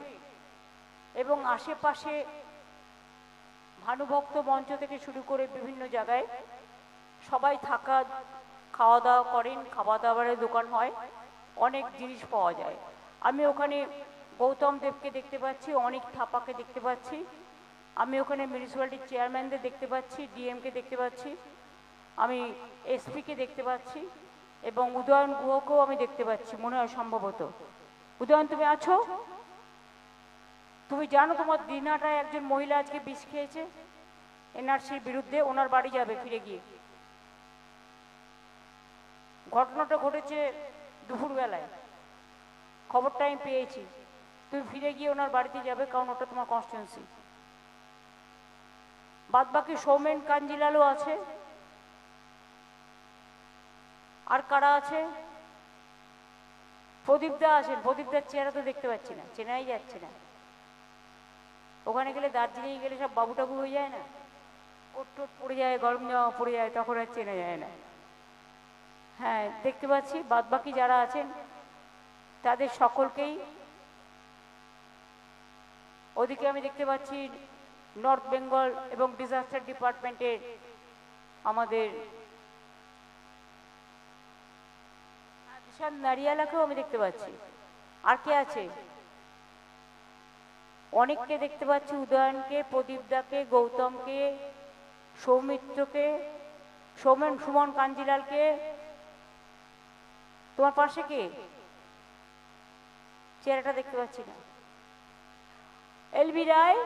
এবং আশেপাশে ভানুভক্ত মঞ্চ থেকে শুরু করে বিভিন্ন জায়গায় সবাই থাকা খাওয়া দাওয়া করেন, খাওয়া দাওয়ারের দোকান হয়, অনেক জিনিস পাওয়া যায়। আমি ওখানে গৌতম দেবকে দেখতে পাচ্ছি, অনেক থাপাকে দেখতে পাচ্ছি, আমি ওখানে মিউনিসিপ্যালিটির চেয়ারম্যানদের দেখতে পাচ্ছি, ডিএমকে দেখতে পাচ্ছি, আমি এসপিকে দেখতে পাচ্ছি এবং উদয়ন গুহকেও আমি দেখতে পাচ্ছি মনে হয় সম্ভবত। উদয়ন, তুমি আছো? তুমি জানো তোমার দিনাটায় একজন মহিলা আজকে বিষ খেয়েছে এনআরসির বিরুদ্ধে, ওনার বাড়ি যাবে ফিরে গিয়ে। ঘটনাটা ঘটেছে দুপুরবেলায়, খবরটা আমি পেয়েছি। তুমি ফিরে গিয়ে ওনার বাড়িতে যাবে, কারণ ওটা তোমার কনস্টিটিউয়েন্সি। বাদ বাকি সৌমেন কাঞ্জিলালও আছে। আর কারা আছে? প্রদীপদা আছেন। প্রদীপদার চেহারা তো দেখতে পাচ্ছি না, চেনাই যাচ্ছে না। ওখানে গেলে, দার্জিলিং গেলে সব বাবু টাবু হয়ে যায় না, কোট টোট পড়ে যায়, গরম জামা পড়ে যায়, তখন আর চেনা যায় না। হ্যাঁ, দেখতে পাচ্ছি বাদ বাকি যারা আছেন তাদের সকলকেই। ওদিকে আমি দেখতে পাচ্ছি নর্থ বেঙ্গল এবং ডিজাস্টার ডিপার্টমেন্টের আমাদের বিশাল নারিয়ালাকেও আমি দেখতে পাচ্ছি। আর কে আছে? অনেককে দেখতে পাচ্ছি, উদয়নকে, প্রদীপদাকে, গৌতমকে, সৌমিত্রকে, সুমন কাঞ্জিলালকে। তোমার পাশে কে? চেহারাটা দেখতে পাচ্ছি না। এলবি রায়,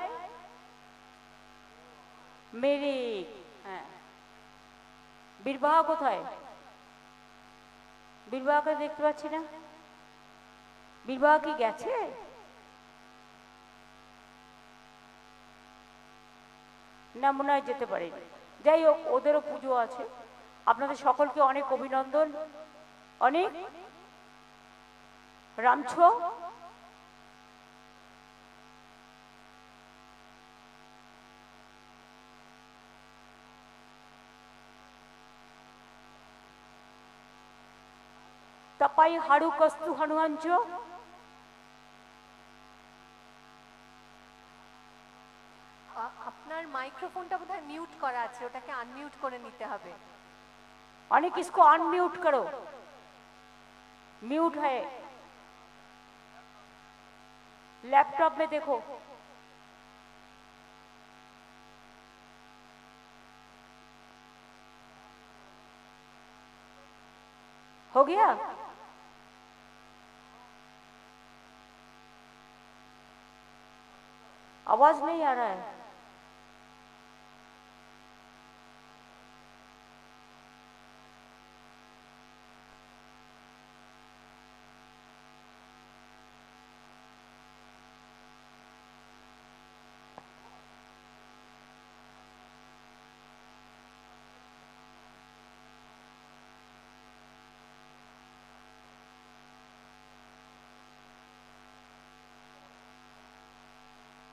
মেরি, হ্যাঁ। বীরবাহা কোথায়? বীরবাহাকে দেখতে পাচ্ছি না। বীরবাহা কি গেছে? না, মনে হয় যেতে পারেনি। যাই হোক, ওদেরও পুজো আছে। আপনাদের সকলকে অনেক অভিনন্দন, অনেক রামছ। तपाईँ हारू कस्तु हुनुहुन्छ? আপনার মাইক্রোফোনটা বোধহয় মিউট করা আছে, ওটাকে আনমিউট করে নিতে হবে। अनिक इसको अनम्यूट करो, म्यूट है। लैपटॉप में देखो। हो गया? आवाज नहीं आ रहा है।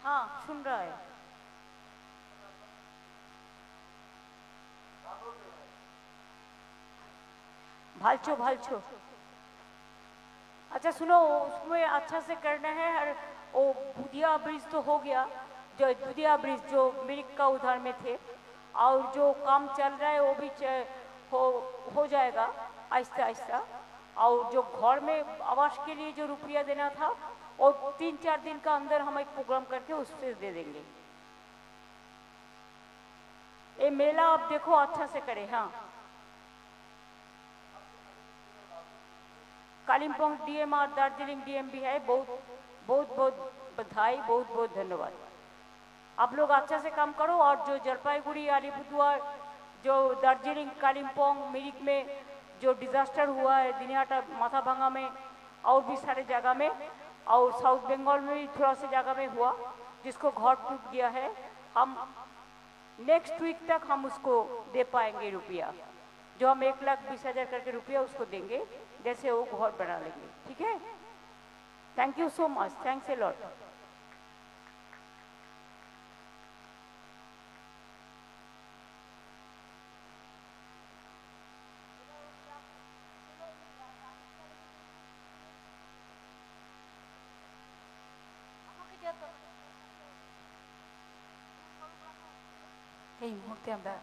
हाँ, सुन रहा है। भालचो भालचो। अच्छा सुनो, उसमें अच्छा से करना है। और वो बुधिया ब्रिज तो हो गया, जो बुधिया ब्रिज जो मिरिक का उधर में थे, और जो काम चल रहा है वो भी हो जाएगा आहिस्ता आहिस्ता। और जो घर में आवास के लिए जो रुपया देना था, और 3-4 दिन का अंदर हम एक प्रोग्राम करके उससे दे देंगे। ये मेला आप देखो अच्छा से करें। हाँ, कालिम्पोंग डीएम और दार्जिलिंग डीएम भी है। बहुत बहुत बहुत बधाई, बहुत बहुत धन्यवाद। आप लोग अच्छा से काम करो। और जो जलपाईगुड़ी, अलीपुरद्वार, जो दार्जिलिंग, कालिम्पोंग, मिरिक में जो डिजास्टर हुआ है, दिनियाटा, माथाभांगा में, और भी सारे जगह में, और साउथ बंगाल में भी थोड़ा सा जगह में हुआ, जिसको घर टूट गया है, हम नेक्स्ट वीक तक हम उसको दे पाएंगे रुपया। जो हम 1,20,000 करके रुपया उसको देंगे, जैसे वो घर बना लेंगे। ठीक है? Thank you so much, thanks a lot. এই মুহূর্তে আমরা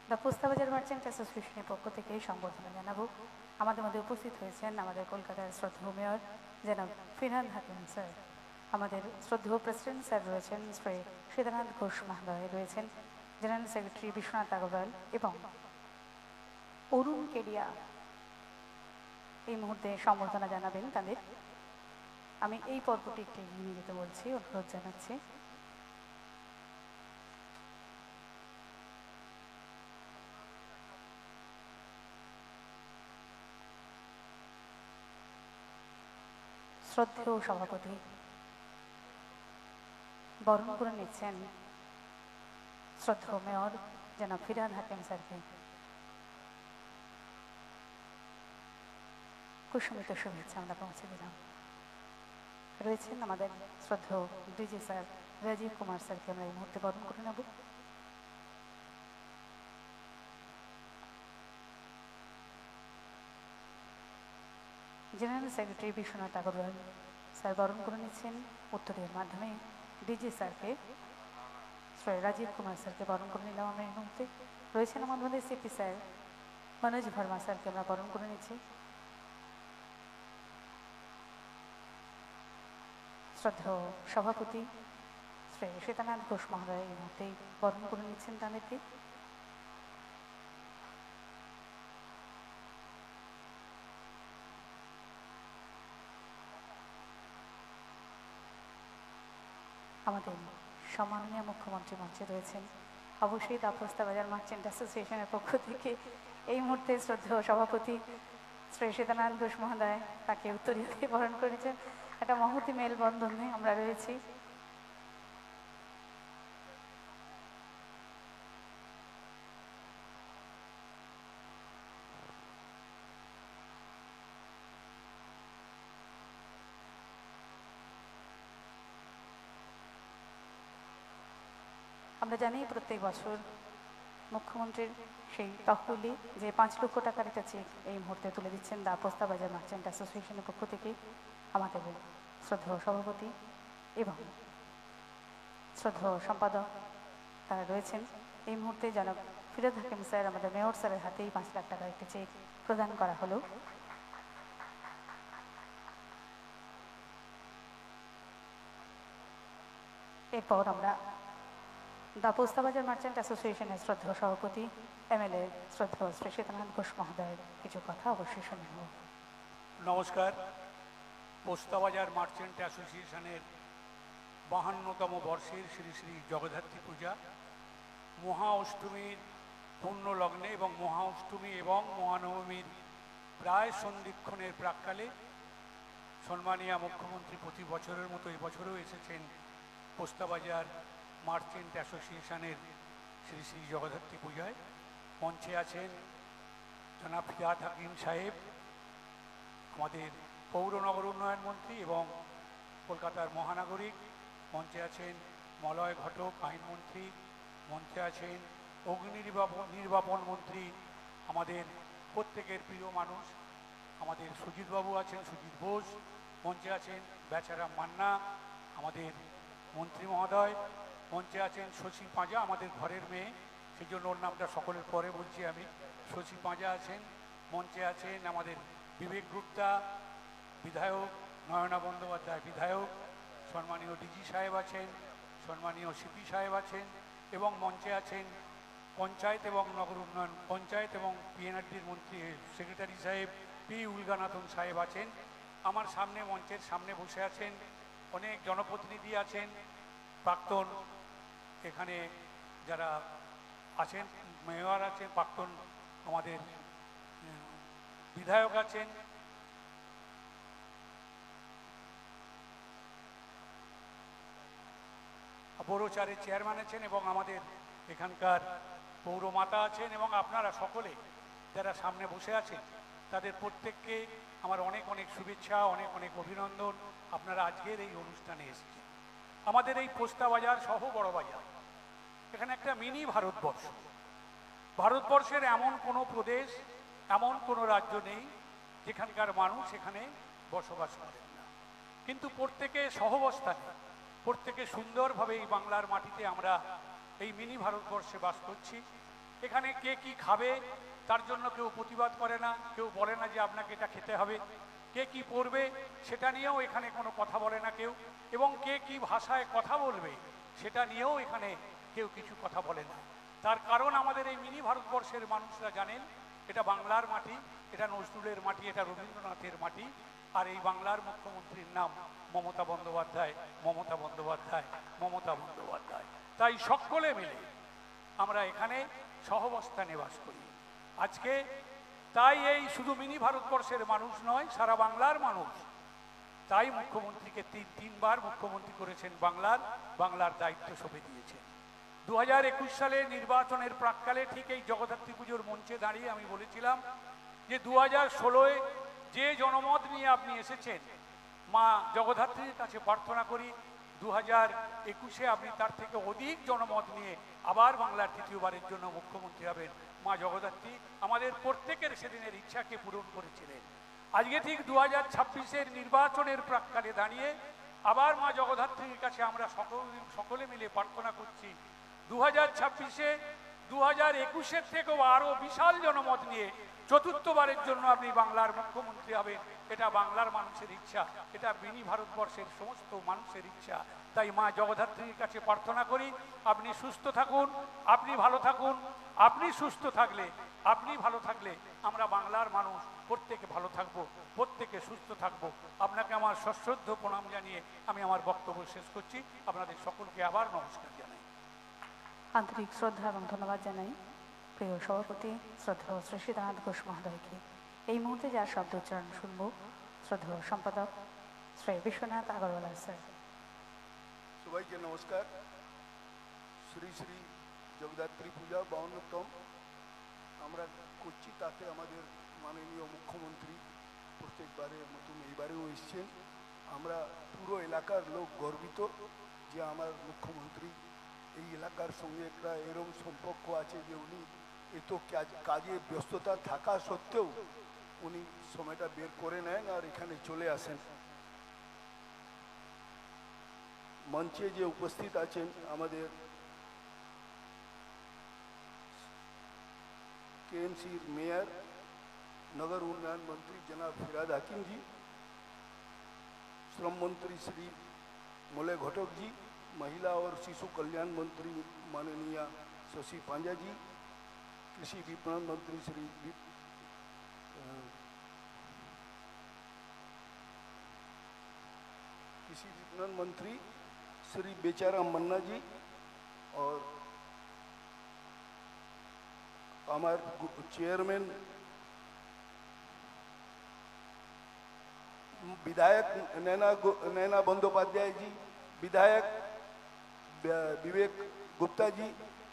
দ্য পোস্তাবাজার মার্চেন্ট অ্যাসোসিয়েশনের পক্ষ থেকে সংবর্ধনা জানাবো। আমাদের মধ্যে উপস্থিত হয়েছেন আমাদের কলকাতার শ্রদ্ধেয় মেয়র জনাব ফিরহাদ হাকিম স্যার, আমাদের শ্রদ্ধেয় প্রেসিডেন্ট স্যার রয়েছেন শ্রী সীতানাথ ঘোষ মহোদয় রয়েছেন, জেনারেল সেক্রেটারি বিশ্বনাথ আগরওয়াল এবং অরুণ কেডিয়া এই মুহূর্তে সংবর্ধনা জানাবেন তাদের। আমি এই পর্বটি একটু এগিয়ে নিয়ে যেতে বলছি, অনুরোধ জানাচ্ছি। শ্রদ্ধেয় সভাপতি বরণ করে নিচ্ছেন শ্রদ্ধেয় মেয়র জনাব ফিরহাদ হাকিম স্যারকে। কুসুমিত শুভেচ্ছা আমরা পৌঁছে দিলাম। রয়েছেন আমাদের শ্রদ্ধেয় ডিজি স্যার রাজীব কুমার স্যারকে আমরা এই মুহূর্তে বরণ করে নেব। General secretary Biswanath Agarwal sir বরণ করে নিচ্ছেন উত্তরের মাধ্যমে ডিজি স্যারকে। শ্রী রাজীব কুমার স্যারকে বরণ করে নিলাম আমরা এই মুহূর্তে। রয়েছেন আমাদের মধ্যে সিপি স্যার মনোজ ভার্মা স্যারকে আমরা বরণ করে নিচ্ছি। শ্রদ্ধেয় সভাপতি শ্রী সীতানাথ ঘোষ মহোদয় এই মুহূর্তে বরণ করে নিচ্ছেন তাদেরকে। আমাদের সম্মাননীয় মুখ্যমন্ত্রী মঞ্চে রয়েছেন। অবশ্যই দ্য পোস্তাবাজার মার্চেন্ট অ্যাসোসিয়েশনের পক্ষ থেকে এই মুহূর্তে শ্রদ্ধেয় সভাপতি শ্রী সীতানারায়ণ ঘোষ মহোদয় তাকে উত্তরীয় দিয়ে বরণ করেছেন। একটা মহতী মেলবন্ধনে আমরা রয়েছি। আমরা জানি প্রত্যেক বছর মুখ্যমন্ত্রীর সেই তহবিলে যে 5 লক্ষ টাকার একটা চেক এই মুহূর্তে তুলে দিচ্ছেন দা পোস্তাবাজার মার্চেন্ট অ্যাসোসিয়েশনের পক্ষ থেকে আমাদের শ্রদ্ধেয় সভাপতি এবং শ্রদ্ধেয় সম্পাদক তারা রয়েছেন। এই মুহূর্তে জনাব ফিরোজ হাকিম স্যার আমাদের মেয়র স্যারের হাতেই 5 লাখ টাকার একটি চেক প্রদান করা হলো। এরপর আমরা দা পোস্তাবাজার মার্চেন্ট অ্যাসোসিয়েশনের শ্রদ্ধেয় সভাপতি এমএলএ শ্রদ্ধেয় শ্রী সীতানারায়ণ ঘোষ মহোদয়ের কিছু কথা অবশ্যই শুনে নেব। নমস্কার। পোস্তাবাজার মার্চেন্ট অ্যাসোসিয়েশনের 52তম বর্ষের শ্রী শ্রী জগদ্ধাত্রী পূজা মহা অষ্টমীর পূর্ণ লগ্নে এবং মহা অষ্টমী এবং মহানবমীর প্রায় সন্ধিক্ষণের প্রাক্কালে সম্মানীয় মুখ্যমন্ত্রী প্রতি বছরের মতো এবছরও এসেছেন পোস্তাবাজার মার্চেন্ট অ্যাসোসিয়েশনের শ্রী শ্রী জগদ্ধাত্রী পূজায়। মঞ্চে আছেন জনাব ফিরোজ হাকিম সাহেব, আমাদের পৌর নগর উন্নয়ন মন্ত্রী এবং কলকাতার মহানাগরিক। মঞ্চে আছেন মলয় ঘটক আইনমন্ত্রী। মঞ্চে আছেন অগ্নি নির্বাপন মন্ত্রী, আমাদের প্রত্যেকের প্রিয় মানুষ আমাদের সুজিতবাবু আছেন, সুজিত বোস। মঞ্চে আছেন বেচারাম মান্না, আমাদের মন্ত্রী মহোদয়। মঞ্চে আছেন শশী পাঁজা, আমাদের ঘরের মেয়ে, সেই জন্য ওর নামটা সকলের পরে বলছি আমি। শশী পাঁজা আছেন। মঞ্চে আছেন আমাদের বিবেক গুপ্তা বিধায়ক, নয়না বন্দ্যোপাধ্যায় বিধায়ক, সম্মানীয় ডিজি সাহেব আছেন, সম্মানীয় সিপি সাহেব আছেন এবং মঞ্চে আছেন পঞ্চায়েত এবং নগর উন্নয়ন পঞ্চায়েত এবং পিএনআরডির মন্ত্রী সেক্রেটারি সাহেব পি উলগানাথন সাহেব আছেন। আমার সামনে মঞ্চের সামনে বসে আছেন অনেক জনপ্রতিনিধি আছেন, প্রাক্তন এখানে যারা আছেন মেয়র আছেন, প্রাক্তন আমাদের বিধায়ক আছেন, পৌরচারের চেয়ারম্যান আছেন এবং আমাদের এখানকার পৌরমাতা আছেন এবং আপনারা সকলে যারা সামনে বসে আছেন তাদের প্রত্যেককে আমার অনেক অনেক শুভেচ্ছা, অনেক অনেক অভিনন্দন। আপনারা আজকের এই অনুষ্ঠানে এসেছেন। আমাদের এই পোস্তাবাজার সহ বড় বাজার এখানে একটা মিনি ভারতবর্ষ। ভারতবর্ষের এমন কোনো প্রদেশ, এমন কোনো রাজ্য নেই যেখানকার মানুষ এখানে বসবাস করেন না, কিন্তু প্রত্যেকে সহাবস্থানে প্রত্যেকে সুন্দরভাবে এই বাংলার মাটিতে আমরা এই মিনি ভারতবর্ষে বাস করছি। এখানে কে কি খাবে তার জন্য কেউ প্রতিবাদ করে না, কেউ বলে না যে আপনাকে এটা খেতে হবে। কে কি পড়বে সেটা নিয়েও এখানে কোনো কথা বলে না কেউ, এবং কে কি ভাষায় কথা বলবে সেটা নিয়েও এখানে কেউ কিছু কথা বলে না। তার কারণ আমাদের এই মিনি ভারতবর্ষের মানুষরা জানেন এটা বাংলার মাটি, এটা নজরুলের মাটি, এটা রবীন্দ্রনাথের মাটি। আর এই বাংলার মুখ্যমন্ত্রীর নাম মমতা বন্দ্যোপাধ্যায়, মমতা বন্দ্যোপাধ্যায়, মমতা বন্দ্যোপাধ্যায়। তাই সকলে মিলে আমরা এখানে সহাবস্থানে বাস করি আজকে। তাই এই শুধু মিনি ভারতবর্ষের মানুষ নয়, সারা বাংলার মানুষ। তাই মুখ্যমন্ত্রীকে তিনবার মুখ্যমন্ত্রী করেছেন, বাংলার দায়িত্ব সঁপে দিয়েছেন। 2021 সালে নির্বাচনের প্রাক্কালে ঠিক এই জগদ্ধাত্রী পুজোর মঞ্চে দাঁড়িয়ে আমি বলেছিলাম যে 2016-এ যে জনমত নিয়ে আপনি এসেছেন, মা জগদ্ধাত্রীর কাছে প্রার্থনা করি 2021-এ আপনি তার থেকে অধিক জনমত নিয়ে আবার বাংলার তৃতীয়বারের জন্য মুখ্যমন্ত্রী হবেন। মা জগদ্ধাত্রী আমাদের প্রত্যেকের সেদিনের ইচ্ছাকে পূরণ করেছিলেন। আজকে ঠিক 2026-এর নির্বাচনের প্রাক্কালে দাঁড়িয়ে আবার মা জগদ্ধাত্রীর কাছে আমরা সকলে মিলে প্রার্থনা করছি 2026-এ 2021-এর থেকেও আরো বিশাল জনমত নিয়ে চতুর্থবারের জন্য আপনি বাংলার মুখ্যমন্ত্রী হবেন। এটা বাংলার মানুষের ইচ্ছা, এটা মিনি ভারতবর্ষের সমস্ত মানুষের ইচ্ছা। তাই মা জগদ্ধাত্রীর কাছে প্রার্থনা করি আপনি সুস্থ থাকুন, আপনি ভালো থাকুন। আপনি সুস্থ থাকলে, আপনি ভালো থাকলে আমরা বাংলার মানুষ প্রত্যেকে ভালো থাকবো, প্রত্যেকে সুস্থ থাকবো। আপনাকে আমার সশ্রদ্ধ প্রণাম জানিয়ে আমি আমার বক্তব্য শেষ করছি। আপনাদের সকলকে আবার নমস্কার জানাই। আন্তরিক শ্রদ্ধা এবং ধন্যবাদ জানাই প্রিয় সভাপতি শ্রদ্ধেয় শ্রী সীতানাথ ঘোষ মহোদয়কে। এই মুহূর্তে যার শব্দ উচ্চারণ শুনবো শ্রদ্ধেয় সম্পাদক শ্রী বিশ্বনাথ আগরওয়ালা স্যার। সবাইকে নমস্কার। শ্রী শ্রী জগদ্ধাত্রী পূজা 52তম আমরা করছি, তাতে আমাদের মাননীয় মুখ্যমন্ত্রী প্রত্যেকবারের মতন এইবারেও এসছেন। আমরা পুরো এলাকার লোক গর্বিত যে আমার মুখ্যমন্ত্রী এই এলাকার সঙ্গে একটা এরকম সম্পর্ক আছে যে উনি এত কাজে ব্যস্ততা থাকা সত্ত্বেও উনি সময়টা বের করে নেন আর এখানে চলে আসেন। মঞ্চে যে উপস্থিত আছেন আমাদের केएमसीर मेयर, नगर उन्नयन मंत्री जनाब फिराद हाकिम जी, श्रम मंत्री श्री मोले घटक जी, महिला और शिशु कल्याण मंत्री माननीय शशि पांजा जी, कृषि विपणन मंत्री श्री कृषि विपणन मंत्री श्री बेचाराम मन्ना जी और हमारे चेयरमैन विधायक नैना बंदोपाध्याय जी, विधायक विवेक गुप्ता जी,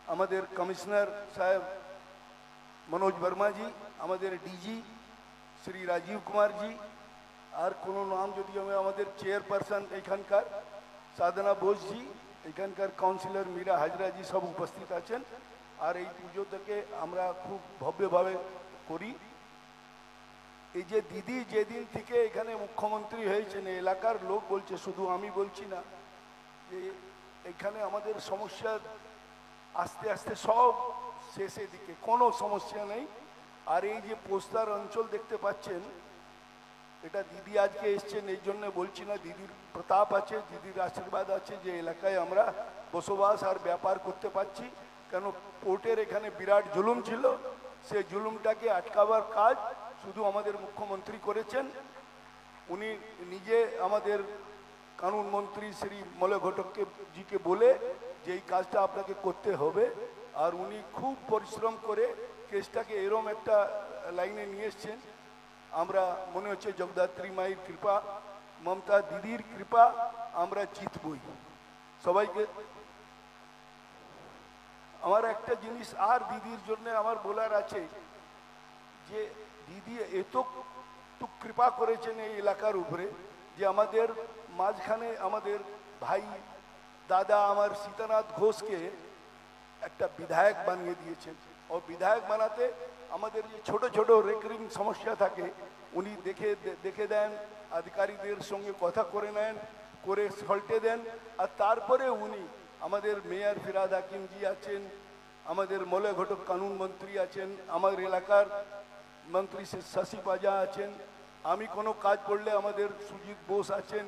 हमारे कमिश्नर साहब मनोज वर्मा जी, हमारे डीजी श्री राजीव कुमार जी और कोनो नाम जो हमारे चेयरपर्सन एखानकार साधना बोस जी, एखानकार काउंसिलर मीरा हाजरा जी सब उपस्थित आছেন। আর এই পুজোটাকে আমরা খুব ভব্যভাবে করি। এই যে দিদি যেদিন থেকে এখানে মুখ্যমন্ত্রী হয়েছেন এলাকার লোক বলছে, শুধু আমি বলছি না, যে এখানে আমাদের সমস্যা আস্তে আস্তে সব শেষের দিকে, কোনো সমস্যা নেই। আর এই যে পোস্তার অঞ্চল দেখতে পাচ্ছেন, এটা দিদি আজকে এসছেন এই জন্য বলছি না, দিদির প্রতাপ আছে, দিদির আশীর্বাদ আছে যে এলাকায় আমরা বসবাস আর ব্যাপার করতে পারছি। কেন পোর্টের এখানে বিরাট জুলুম ছিল, সেই জুলুমটাকে আটকাবার কাজ শুধু আমাদের মুখ্যমন্ত্রী করেছেন। উনি নিজে আমাদের কানুন মন্ত্রী শ্রী মলে ঘটককে জিকে বলে যে এই কাজটা আপনাকে করতে হবে, আর উনি খুব পরিশ্রম করে কেসটাকে এরম একটা লাইনে নিয়ে এসছেন। আমরা মনে হচ্ছে জগদ্ধাত্রী মায়ের কৃপা, মমতা দিদির কৃপা, আমরা জিতবই। সবাইকে আমার একটা জিনিস আর দিদির জন্য আমার বলার আছে, যে দিদি এত কৃপা করেছেন এই এলাকার উপরে যে আমাদের মাঝখানে আমাদের ভাই দাদা আমার সীতানাথ ঘোষকে একটা বিধায়ক বানিয়ে দিয়েছেন। ও বিধায়ক বানাতে আমাদের যে ছোট ছোট রেকরিং সমস্যা থাকে উনি দেখে দেন, আধিকারিকদের সঙ্গে কথা করে নেন, করে সল্টে দেন। আর তারপরে উনি আমাদের মেয়র ফিরাদ হাকিম জি আছেন, আমাদের মলে ঘটক কানুন মন্ত্রী আছেন, আমাদের এলাকার মন্ত্রী শশী পাঁজা আছেন, আমি কোনো কাজ করলে আমাদের সুজিত বোস আছেন,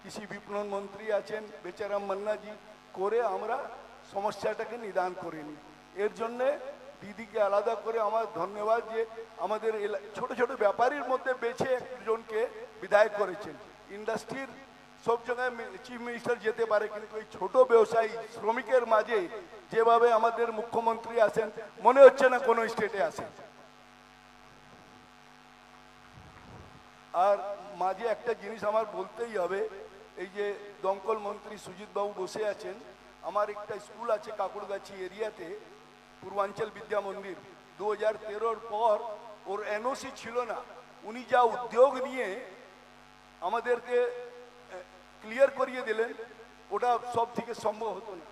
কৃষি বিপণন মন্ত্রী আছেন বেচারাম মান্না জি, করে আমরা সমস্যাটাকে নিদান করে নিই। এর জন্যে দিদিকে আলাদা করে আমার ধন্যবাদ যে আমাদের ছোট ছোট ব্যাপারীর মধ্যে বেছে একজনকে বিধায়ক করেছেন। ইন্ডাস্ট্রির সব জায়গায় চিফ মিনিস্টার যেতে পারে, কিন্তু এই ছোট ব্যবসায়ী শ্রমিকের মাঝে যেভাবে আমাদের মুখ্যমন্ত্রী আসেন মনে হচ্ছে না কোনো স্টেটে আসেন। আর মাঝে একটা জিনিস আমার বলতেই হবে, এই যে দমকল মন্ত্রী সুজিত বাবু বসে আছেন, আমার একটা স্কুল আছে কাকুরগাছি এরিয়াতে, পূর্বাঞ্চল বিদ্যা মন্দির, 2013 পর ওর এনওসি ছিল না। উনি যা উদ্যোগ নিয়ে আমাদেরকে ক্লিয়ার করিয়ে দিলেন, ওটা সব থেকে সম্ভব হতো না।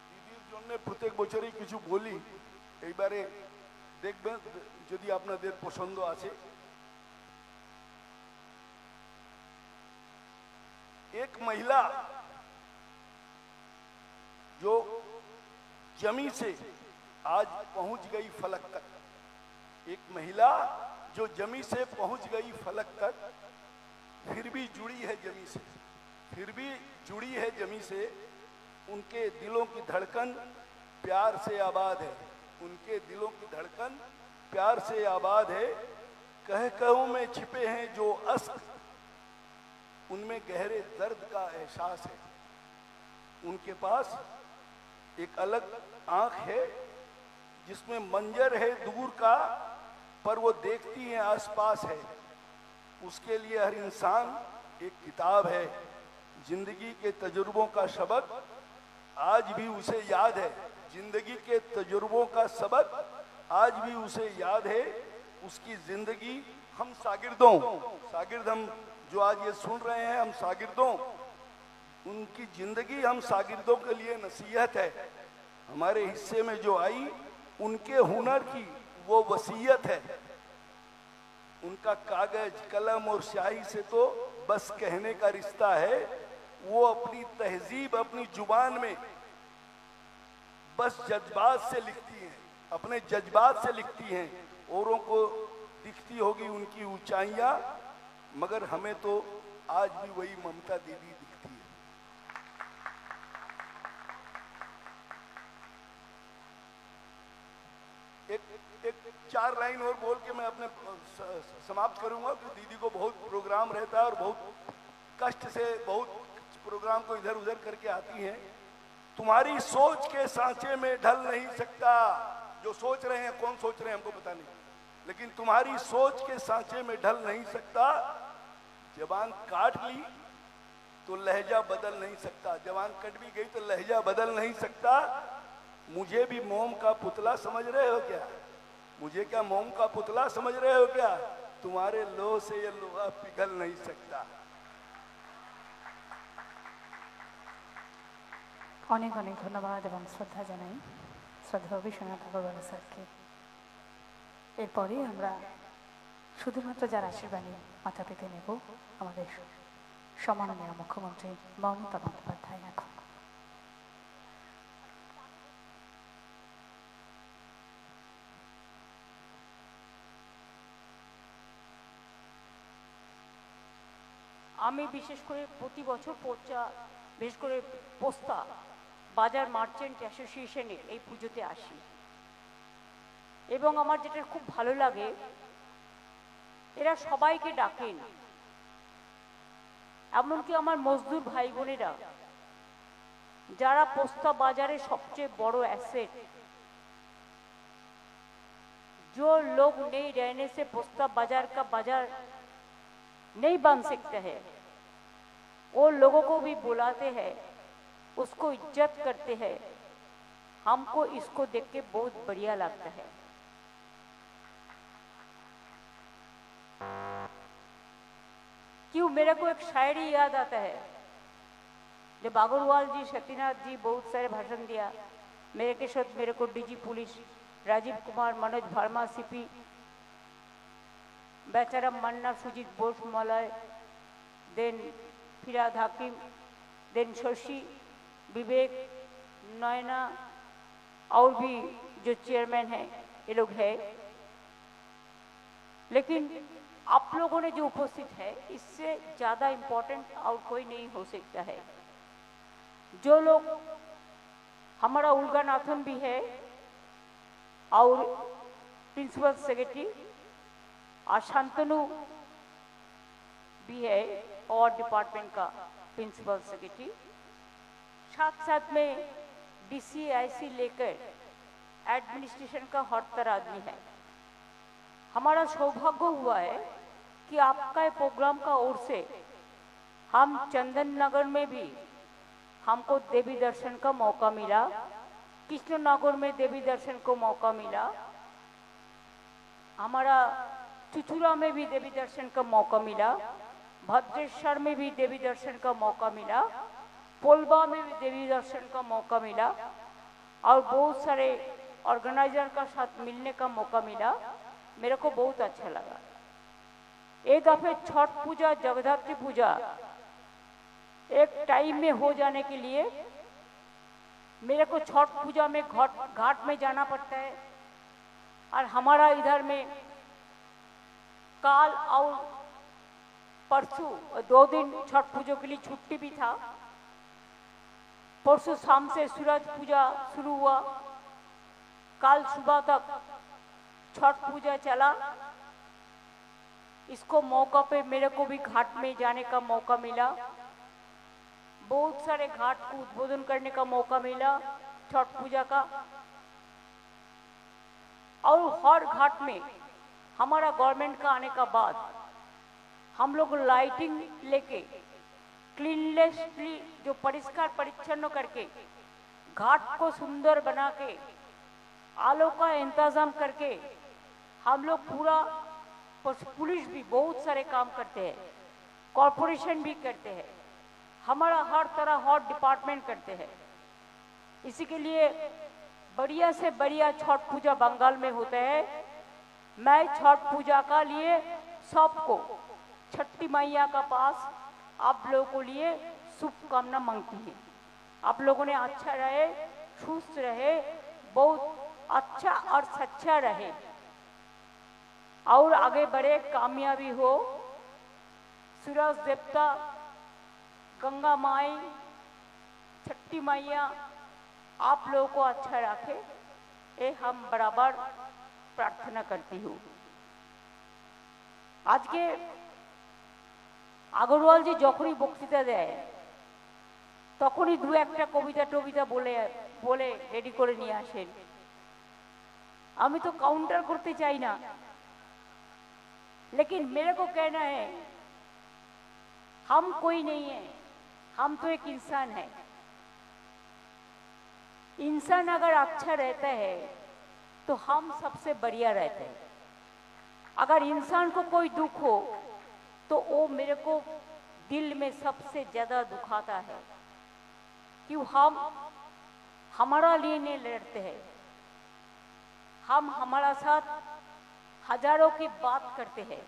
দিদির জন্য প্রত্যেক বছরই কিছু বলি, এইবারে দেখবেন যদি আপনাদের পছন্দ আছে। एक महिला जो जमी से आज पहुंच गई फलक तक, एक महिला जो जमी से पहुंच गई फलक तक, फिर भी जुड़ी है जमी से, फिर भी जुड़ी है जमी से। उनके दिलों की धड़कन प्यार से आबाद है, उनके दिलों की धड़कन प्यार से आबाद है। कह कहूं में छिपे हैं जो अश्क, उनमें गहरे दर्द का एहसास है। उनके पास एक अलग आंख है जिसमें मंजर है दूर का, पर वो देखती है आसपास है। उसके लिए हर इंसान एक किताब है, जिंदगी के तजुर्बों का सबक आज भी उसे याद है। जिंदगी के तजुर्बों का सबक आज भी उसे याद है। उसकी जिंदगी हम शागिर्द हम जो आज ये सुन रहे हैं, हम शागिर्दों, उनकी जिंदगी हम शागिर्दों के लिए नसीहत है। हमारे हिस्से में जो आई उनके हुनर की वो वसीयत है। उनका कागज कलम और स्याही से तो बस कहने का रिश्ता है। वो अपनी तहजीब अपनी जुबान में बस जज्बात से लिखती हैं, अपने जज्बात से लिखती हैं। औरों को दिखती होगी उनकी ऊंचाइयां, मगर हमें तो आज भी वही ममता दीदी दिखती है। एक 4 लाइन और बोल के मैं अपने समाप्त करूंगा कि दीदी को बहुत प्रोग्राम रहता है और बहुत कष्ट से बहुत प्रोग्राम को इधर उधर करके आती हैं। तुम्हारी सोच के सांचे में ढल नहीं सकता। जो सोच रहे हैं, कौन सोच रहे हैं हमको पता नहीं, लेकिन तुम्हारी सोच के सांचे में ढल नहीं सकता। जबान काट ली तो लहजा बदल नहीं सकता, जबान कट भी गई तो लहजा बदल नहीं सकता। मुझे भी मोम का पुतला समझ रहे हो क्या? मुझे क्या मोम का पुतला समझ रहे हो क्या? तुम्हारे लोह से ये लोहा पिघल नहीं सकता। অনেক অনেক ধন্যবাদ এবং শ্রদ্ধা জানাই শ্রদ্ধা বিশ্বনাথ আগরওয়ালা স্যারকে। এরপরে আমরা শুধুমাত্র যার আশীর্বাদে মাথা পেতে নেব আমাদের সম্মাননীয় মুখ্যমন্ত্রী মমতা বন্দ্যোপাধ্যায়। এখন আমি বিশেষ করে প্রতি বছর বিশেষ করে পোস্তা বাজার মার্চেন্ট অ্যাসোসিয়েশনের এই পুজোতে আসি এবং আমার যেটা খুব ভালো লাগে, এরা সবাইকে ডাকেন। এমনকি আমার মজদুর ভাই বোনেরা যারা পোস্তা বাজারের সবচেয়ে বড় অ্যাসেট, जो लोग नहीं रहने से पोस्ता बाजार का बाजार नहीं बन सकते हैं, वो लोगों को भी बुलाते हैं, उसको इज्जत करते हैं। हमको इसको देख के बहुत बढ़िया लगता है। क्यों, मेरे को एक शायरी याद आता है जब अग्रवाल जी सत्यनाथ जी बहुत सारे भाषण दिया। मेरे के साथ मेरे को DG police Rajeev Kumar, Manoj Verma CP, बेचारा मन्ना, सुजीत बोस मलय, देन फिराद हाकिम, देन शशि, विवेक, नयना और भी जो चेयरमैन हैं ये लोग हैं। लेकिन आप लोगों ने जो उपस्थित है इससे ज़्यादा इम्पोर्टेंट और कोई नहीं हो सकता है। जो लोग हमारा उल्गानाथन भी है और प्रिंसिपल सेक्रेटरी और शांतनु भी है और डिपार्टमेंट का प्रिंसिपल सेक्रेटरी, साथ साथ में DCIC लेकर एडमिनिस्ट्रेशन का हर तरह आदमी है। हमारा सौभाग्य हुआ है कि आपका प्रोग्राम का ओर से हम चंदन नगर में भी हमको देवी दर्शन का मौका मिला, कृष्णनगर में देवी दर्शन को मौका मिला, हमारा चुचुरा में भी देवी दर्शन का मौका मिला, भद्रेश्वर में भी देवी दर्शन का मौका मिला, पोलबा में भी देवी दर्शन का मौका मिला और बहुत सारे ऑर्गेनाइजर का साथ मिलने का मौका मिला। मेरे को बहुत अच्छा लगा। एक दफे छठ पूजा, जगद्धात्री पूजा एक टाइम में हो जाने के लिए मेरे को छठ पूजा में घाट में जाना पड़ता है और हमारा इधर में काल और परसों 2 दिन छठ पूजा के लिए छुट्टी भी था। परसों शाम से सूरज पूजा शुरू हुआ, कल सुबह तक छठ पूजा चला। इसको मौका पे मेरे को भी घाट में जाने का मौका मिला, बहुत सारे घाट को उद्बोधन करने का मौका मिला। छठ पूजा का। और हर घाट में हमारा गवर्नमेंट का आने का बाद हम लोग लाइटिंग लेके क्लीनलेसली जो परिष्कार परिच्छन्न करके घाट को सुंदर बना के आलो का इंतजाम करके हम लोग पूरा, पुलिस भी बहुत सारे काम करते हैं, कॉरपोरेशन भी करते हैं, हमारा हर तरह हर डिपार्टमेंट करते हैं। इसी के लिए बढ़िया से बढ़िया छठ पूजा बंगाल में होता है। मैं छठ पूजा का लिए सबको छठी मैया का पास आप लोगों को लिए शुभकामना मांगती है। आप लोगों ने अच्छा रहे, सुस्त रहे, बहुत अच्छा और सच्चा रहे और आगे बढ़े, कामयाबी हो। सूरज देवता, गंगा माई, छठी मैया आप लोगों को अच्छा रखे, ये हम बराबर प्रार्थना करती हूँ। आज के আগরওয়াল জি যখনই বক্তৃতা দেয় তখনই দু একটা কবিতা বলে বলে রেডি করে নিয়ে আসেন। আমি তো काउंटर করতে চাই না, लेकिन मेरे को कहना है हम कोई नहीं है, हम तो एक इंसान है। इंसान अगर अच्छा रहता है तो हम सबसे बढ़िया रहते हैं। अगर इंसान को कोई दुख हो तो वो मेरे को दिल में सबसे ज्यादा दुखाता है, क्यों हम हमारा लिए नहीं लड़ते हैं। हम हमारा साथ हजारों की बात करते हैं,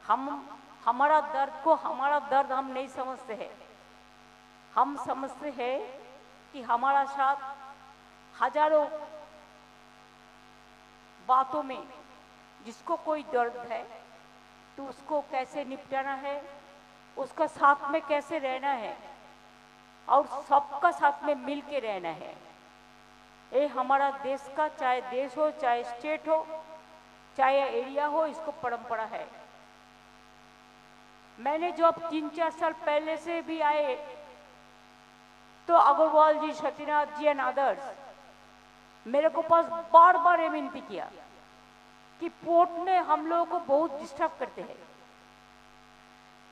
हम हमारा दर्द हम नहीं समझते हैं। हम समझते हैं कि हमारा साथ हजारों बातों में जिसको कोई दर्द है तो उसको कैसे निपटाना है, उसका साथ में कैसे रहना है और सबका साथ में मिल के रहना है। ये हमारा देश का, चाहे देश हो, चाहे स्टेट हो, चाहे एरिया हो, इसको परंपरा है। मैंने जब 3-4 साल पहले से भी आए तो अग्रवाल जी, सत्यनाथ जी एंड अदर्स मेरे को पास बार बार ये विनती किया कि पोर्ट में हम लोगों को बहुत डिस्टर्ब करते हैं।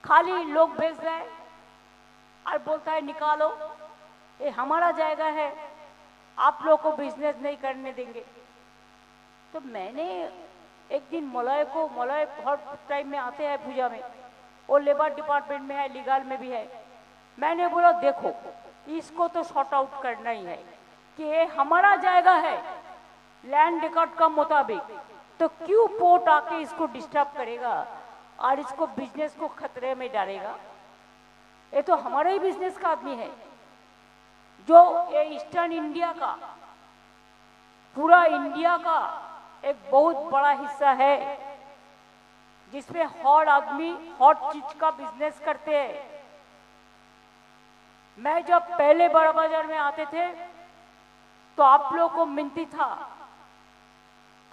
खाली लोग भेज रहे और बोलता है निकालो, ये हमारा जायगा है, आप लोगों को बिजनेस नहीं करने देंगे। तो मैंने एक दिन मलय हर टाइम में आते हैं पूजा में, वो लेबर डिपार्टमेंट में है, लीगल में भी है। मैंने बोला देखो इसको तो सॉर्ट आउट करना ही है कि ये हमारा जायगा है लैंड रिकॉर्ड का मुताबिक, तो क्यों पोर्ट आके इसको डिस्टर्ब करेगा और इसको बिजनेस को खतरे में डालेगा। ये तो हमारा ही बिजनेस का आदमी है, जो ये ईस्टर्न इंडिया का, पूरा इंडिया का एक बहुत बड़ा हिस्सा है जिसमें हर आदमी हर चीज का बिजनेस करते हैं। मैं जब पहले बड़ा बाजार में आते थे तो आप लोगों को मिनती था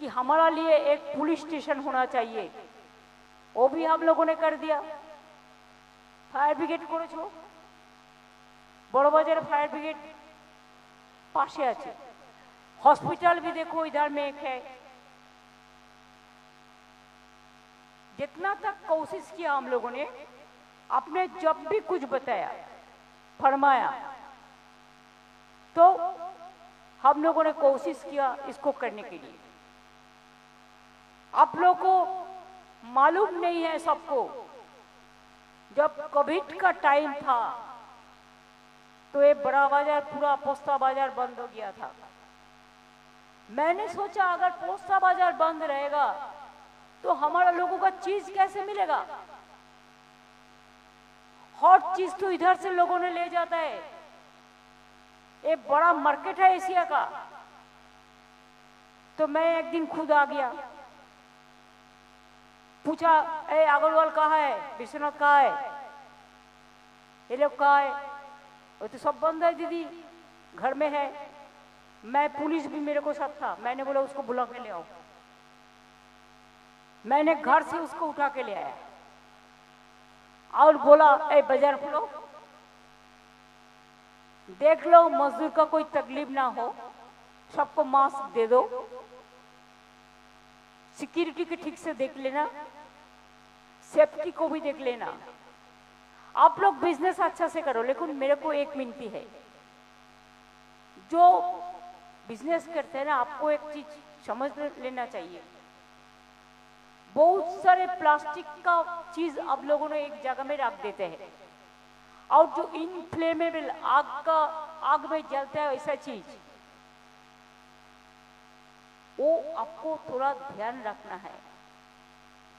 कि हमारा लिए एक पुलिस स्टेशन होना चाहिए, वो भी हम लोगों ने कर दिया। फायर ब्रिगेड करेছো, बड़ बाजार फायर ब्रिगेड पाशे আছে, हॉस्पिटल भी देखो इधर में एक है। जितना तक कोशिश किया हम लोगों ने, आपने जब भी कुछ बताया फरमाया तो हम लोगों ने कोशिश किया इसको करने के लिए। आप लोगों को मालूम नहीं है सबको, जब कोविड का टाइम था तो ये बड़ा बाजार, पूरा पोस्ता बाजार बंद हो गया था। मैंने सोचा अगर पोस्ता बाजार बंद रहेगा तो हमारा लोगों का चीज कैसे मिलेगा। हर चीज तो इधर से लोगों ने ले जाता है, ये बड़ा मार्केट है एशिया का। तो मैं एक दिन खुद आ गया, पूछा ए अग्रवाल कहाँ है, विश्वनाथ कहाँ है, ये लोग कहाँ है। वो तो सब बंद है दीदी, घर में है। मैं पुलिस भी मेरे को साथ था, मैंने बोला उसको बुला के ले आओ। मैंने घर से उसको उठा के ले आया और बोला ए बाजार खोलो। देख लो मजदूर का कोई तकलीफ ना हो, सबको मास्क दे दो, सिक्योरिटी की ठीक से देख लेना, सेफ्टी को भी देख लेना। आप लोग बिजनेस अच्छा से करो, लेकिन मेरे को एक विनती है, जो बिजनेस करते हैं ना, आपको एक चीज समझ लेना चाहिए, बहुत सारे प्लास्टिक का चीज आप लोगों ने एक जगह में रख देते हैं, और जो इनफ्लेमेबल आग में जलता है ऐसा चीज, वो आपको थोड़ा ध्यान रखना है।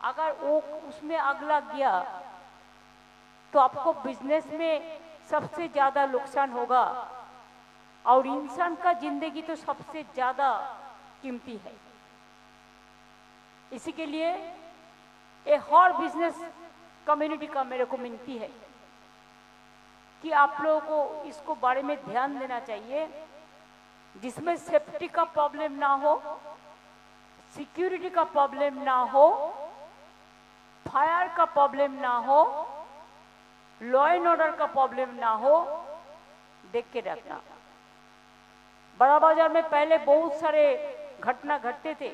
अगर वो उसमें आग लग गया तो आपको बिजनेस में सबसे ज्यादा नुकसान होगा, और इंसान का जिंदगी तो सबसे ज्यादा कीमती है। इसी के लिए एक और बिजनेस कम्युनिटी का मेरे को विनती है कि आप लोगों को इसको बारे में ध्यान देना चाहिए, जिसमें सेफ्टी का प्रॉब्लम ना हो, सिक्योरिटी का प्रॉब्लम ना हो, फायर का प्रॉब्लम ना हो, लॉ एंड ऑर्डर का प्रॉब्लम ना हो, देख के रखना। बड़ा बाजार में पहले बहुत सारे घटना घटते थे,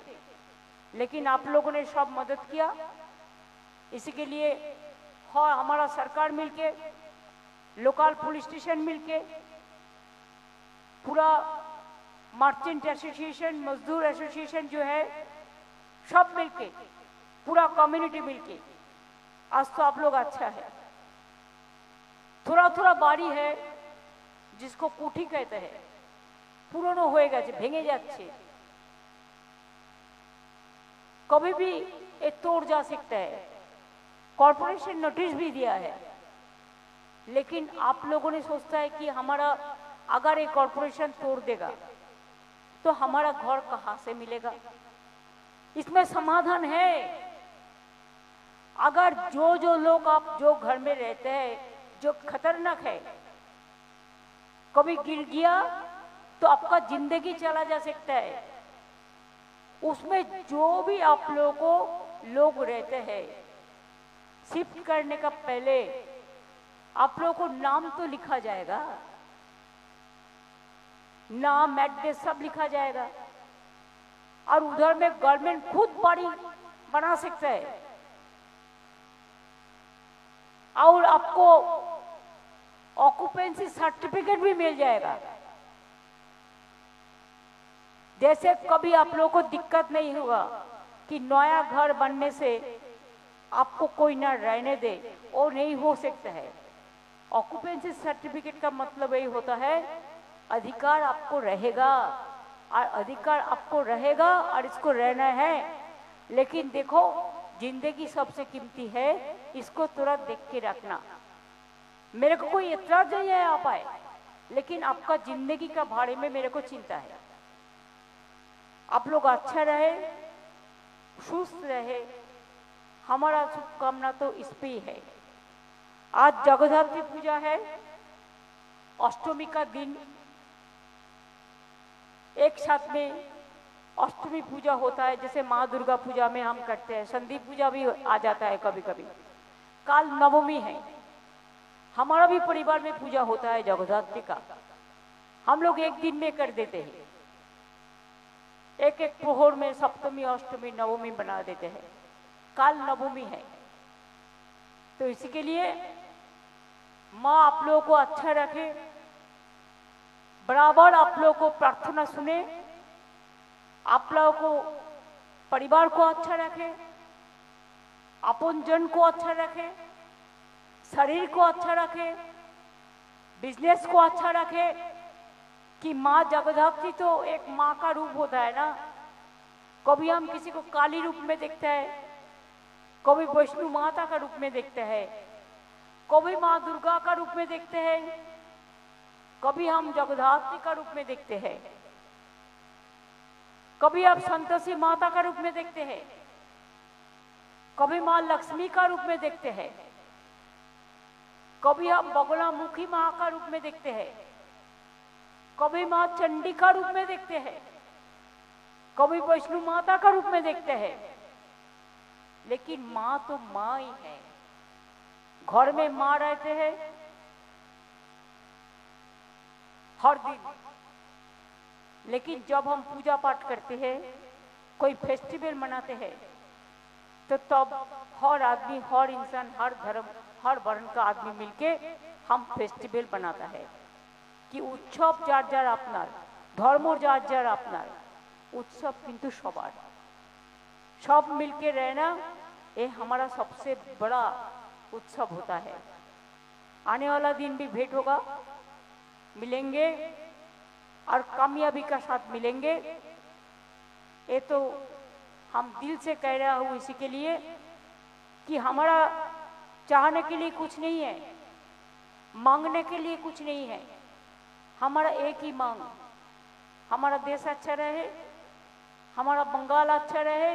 लेकिन आप लोगों ने सब मदद किया। इसी के लिए और हमारा सरकार मिलके, लोकल पुलिस स्टेशन मिलके, पूरा मर्चेंट एसोसिएशन, मजदूर एसोसिएशन जो है, सब मिलके, पूरा कम्युनिटी मिलके, आज तो आप लोग अच्छा है। थोड़ा थोड़ा बाड़ी है जिसको कुठी कहते हैं, पुरानो হয়ে গেছে, ভেঙে যাচ্ছে, कभी भी ये तोड़ जा सकता है। कॉर्पोरेशन नोटिस भी दिया है, लेकिन आप लोगों ने सोचता है कि हमारा अगर ये कॉर्पोरेशन तोड़ देगा तो हमारा घर कहाँ से मिलेगा। इसमें समाधान है। अगर जो लोग आप जो घर में रहते हैं जो खतरनाक है, कभी गिर गया तो आपका जिंदगी चला जा सकता है। उसमें जो भी आप लोगों को लोग रहते हैं, शिफ्ट करने का पहले आप लोगों को नाम तो लिखा जाएगा, नाम एड्रेस सब लिखा जाएगा, और उधर में गवर्नमेंट खुद बाड़ी बना सकता है, और आपको ऑक्यूपेंसी सर्टिफिकेट भी मिल जाएगा। जैसे कभी आप लोगों को दिक्कत नहीं होगा कि नया घर बनने से आपको कोई ना रहने दे, वो नहीं हो सकता है। ऑक्यूपेंसी सर्टिफिकेट का मतलब यही होता है, अधिकार आपको रहेगा, और अधिकार आपको रहेगा और इसको रहना है। लेकिन देखो, जिंदगी सबसे कीमती है, इसको थोड़ा देख के रखना। मेरे को कोई एतराज नहीं है आप आए, लेकिन आपका जिंदगी का बारे में मेरे को चिंता है। आप लोग अच्छा रहे, सुस्त रहे, हमारा शुभकामना तो इस पे ही है। आज जगद्धात्री पूजा है, अष्टमी का दिन एक साथ में अष्टमी पूजा होता है, जैसे माँ दुर्गा पूजा में हम करते हैं, संदीप पूजा भी आ जाता है कभी कभी। काल नवमी है, हमारा भी परिवार में पूजा होता है जगद्धात्री का, हम लोग एक दिन में कर देते हैं, एक एक प्रहर में सप्तमी अष्टमी नवमी बना देते हैं। काल नवमी है, तो इसी के लिए माँ आप लोगों को अच्छा रखे, बराबर आप लोगों को प्रार्थना सुने, आप लोगों को परिवार को अच्छा रखे, अपन जन को अच्छा रखे, शरीर को अच्छा रखे, बिजनेस को अच्छा रखे। कि माँ जगद्धात्री तो एक माँ का रूप होता है ना। कभी हम किसी को काली रूप में देखते हैं, कभी वैष्णो माता का रूप में देखते हैं, कभी माँ दुर्गा का रूप में देखते हैं, कभी हम जगद्धात्री का रूप में देखते हैं, कभी आप संतोषी माता का रूप में देखते हैं, कभी माँ लक्ष्मी का रूप में देखते हैं, कभी हम बगलामुखी माँ का रूप में देखते हैं, कभी माँ चंडी का रूप में देखते हैं, कभी वैष्णो माता का रूप में देखते हैं। लेकिन माँ तो माँ ही है। घर में माँ रहते हैं, हर दिन। लेकिन जब हम पूजा पाठ करते हैं, कोई फेस्टिवल मनाते हैं, तो तब हर आदमी, हर इंसान, हर धर्म, हर वर्ण का आदमी मिलके हम फेस्टिवल बनाता है कि उत्सव जार जार आपनार, धर्म जार जार आपनार, उत्सव किंतु सबार, सब मिलके रहना ये हमारा सबसे बड़ा उत्सव होता है। आने वाला दिन भी भेंट होगा, मिलेंगे और कामयाबी का साथ मिलेंगे। ये तो हम दिल से कह रहा हूँ इसी के लिए कि हमारा चाहने के लिए कुछ नहीं है, मांगने के लिए कुछ नहीं है। हमारा एक ही मांग, हमारा देश अच्छा रहे, हमारा बंगाल अच्छा रहे,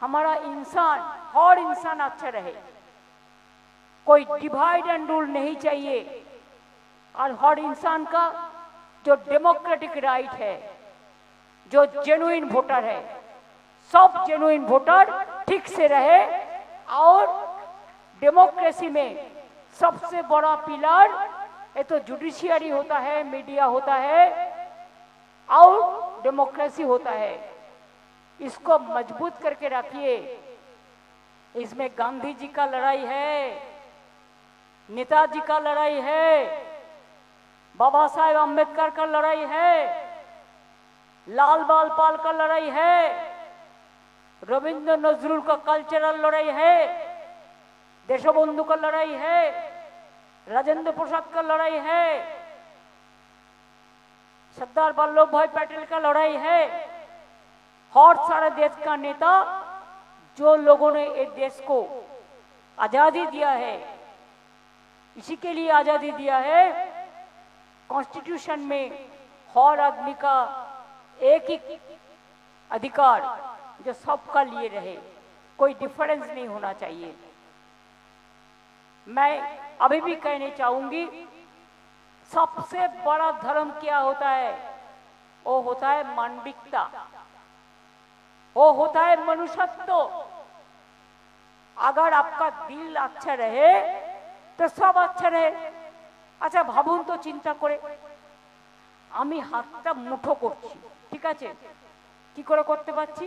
हमारा इंसान, हर इंसान अच्छा रहे। कोई डिवाइड एंड रूल नहीं चाहिए और हर इंसान का जो डेमोक्रेटिक राइट है, जो जेन्युइन वोटर है, सब जेन्युइन वोटर ठीक से रहे। और डेमोक्रेसी में सबसे बड़ा पिलर ये तो जुडिशियरी होता है, मीडिया होता है और डेमोक्रेसी होता है। इसको मजबूत करके रखिए। इसमें गांधी जी का लड़ाई है, नेताजी का लड़ाई है, बाबा साहेब अम्बेडकर का लड़ाई है, लाल बाल पाल का लड़ाई है, रविंद्र नजरुल का कल्चरल लड़ाई है, देशबंधु का लड़ाई है, राजेंद्र प्रसाद का लड़ाई है, सरदार वल्लभ भाई पटेल का लड़ाई है। और सारे देश का नेता जो लोगों ने इस देश को आजादी दिया है, इसी के लिए आजादी दिया है। कॉन्स्टिट्यूशन में हर आदमी का एक ही अधिकार जो सबका लिए रहे, कोई डिफरेंस नहीं होना चाहिए। मैं अभी भी कहने चाहूंगी, सबसे बड़ा धर्म क्या होता है? वो होता है मानविकता, वो होता है मनुष्यत्व। अगर आपका दिल अच्छा रहे तो सब अच्छा रहे। अच्छा भाबुन तो चिंता करे, আমি হাতটা মুঠো করছি, ঠিক আছে? কি করে করতে পারছি?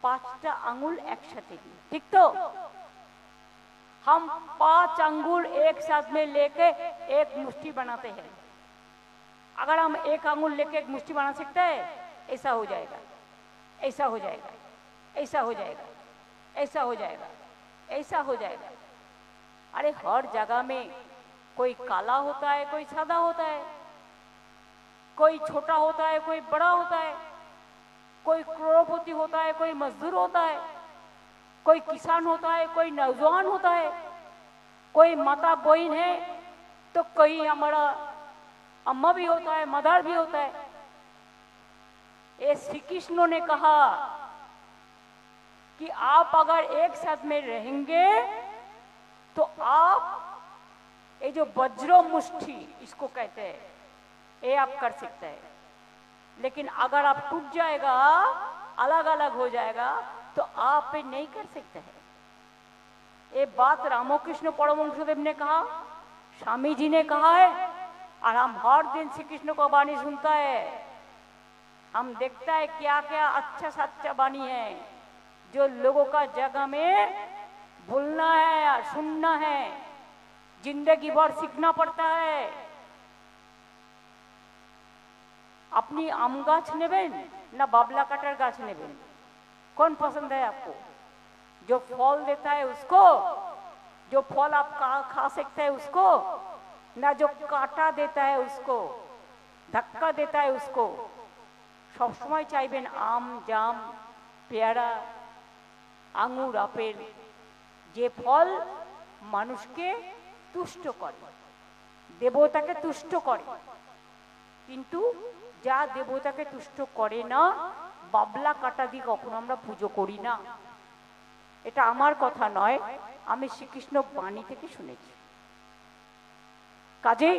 5টা আঙ্গুল একসাথে দিয়ে, ঠিক তো? हम 5 अंगुल एक साथ में लेके एक मुट्ठी बनाते हैं। अगर हम एक अंगुल लेके एक मुट्ठी बना सकते हैं, ऐसा हो जाएगा, ऐसा हो जाएगा, ऐसा हो जाएगा, ऐसा हो जाएगा, ऐसा हो जाएगा। अरे हर जगह में कोई काला होता है, कोई सादा होता है, कोई छोटा होता है, कोई बड़ा होता है, कोई करोड़पति होता है, कोई मजदूर होता है, कोई किसान होता है, कोई नौजवान होता है, कोई माता बहन है तो कोई हमारा अम्मा भी होता है, मदर भी होता है। ये श्री कृष्ण ने कहा कि आप अगर एक साथ में रहेंगे तो आप ये जो वज्र मुष्टि इसको कहते हैं, ये आप कर सकते हैं। लेकिन अगर आप टूट जाएगा, अलग अलग हो जाएगा, तो आप ये नहीं कर सकते हैं। ये बात रामकृष्ण परमहंसदेव ने कहा, स्वामी जी ने कहा है, और हम हर दिन श्री कृष्ण का वाणी सुनता है। हम देखता है क्या क्या अच्छा सच्चा वाणी है जो लोगों का जगह में भूलना है और सुनना है, जिंदगी भर सीखना पड़ता है। अपनी आम गाछ नेबेन ना बाबला काटार गाछ नेबेन, कौन पसंद है आपको? जो फल देता है उसको, जो फल आप खा सकते हैं उसको, ना जो काटा देता है उसको, धक्का देता है उसको। सब समय चाइबेन आम, जाम, पेयारा, आंगुर, आपेल, जे फल मानुषके तुष्ट करे, देवताके तुष्ट करे। किन्तु जा देवताके तुष्ट करे ना, बाबला काटा দিয়ে কখনো আমরা পুজো করি না। এটা আমার কথা নয়, আমি শ্রীকৃষ্ণ বাণী থেকে শুনেছি। কাজেই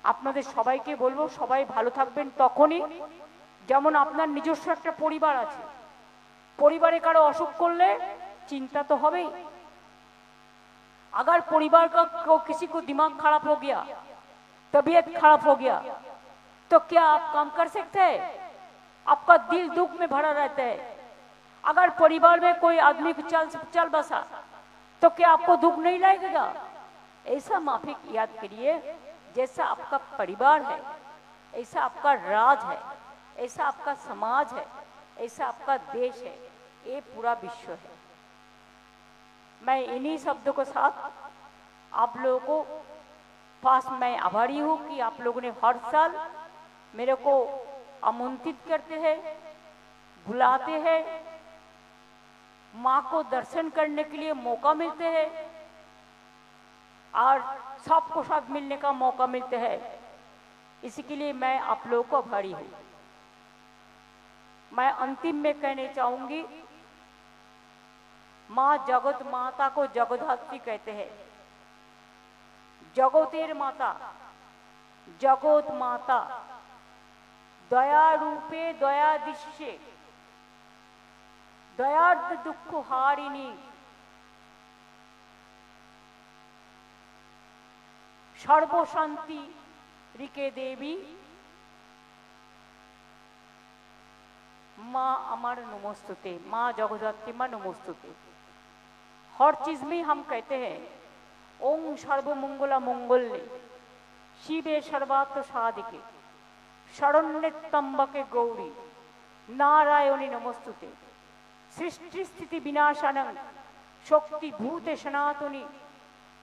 আপনাদের সবাইকে বলবো, সবাই ভালো থাকবেন তখনই যেমন আপনার নিজস্ব একটা পরিবার আছে। পরিবারে কারো অসুখ করলে চিন্তা তো হবেই। अगर परिवार का किसी को दिमाग खराब हो गया तबीयत खराब हो गया तो क्या आप काम कर सकते हैं? आपका दिल दुख में भरा रहता है। अगर परिवार में कोई आदमी चल बसा तो क्या आपको दुख नहीं लगेगा? ऐसा माफिक याद करिए, जैसा आपका परिवार है, ऐसा आपका राज है, ऐसा आपका समाज है, ऐसा आपका देश है, ये पूरा विश्व है। मैं इन्हीं शब्दों के साथ आप लोगों को पास मैं आभारी हूँ कि आप लोगों ने हर साल मेरे को आमंत्रित करते हैं, बुलाते हैं, माँ को दर्शन करने के लिए मौका मिलते हैं और सबको साथ मिलने का मौका मिलते हैं। इसी के लिए मैं आप लोगों को आभारी हूँ। मैं अंतिम में कहने चाहूंगी, माँ जगत माता को जगद्धात्री कहते हैं। जगतेर माता, जगत माता, दया रूपे दया दिश्ये, दयार्थ दुख हारिणी, सर्वशांति रिके देवी, माँ अमर नमोस्तुते, माँ जगद्धात्री माँ नमोस्तुते। हर चीज में हम कहते हैं ओम सर्वमंगला मंगल्ये शिवे सर्वार्थ साधिके शरण्ये त्र्यंबके गौरी नारायणी नमोस्तुते। सृष्टि स्थिति विनाशानं शक्ति भूते सनातनी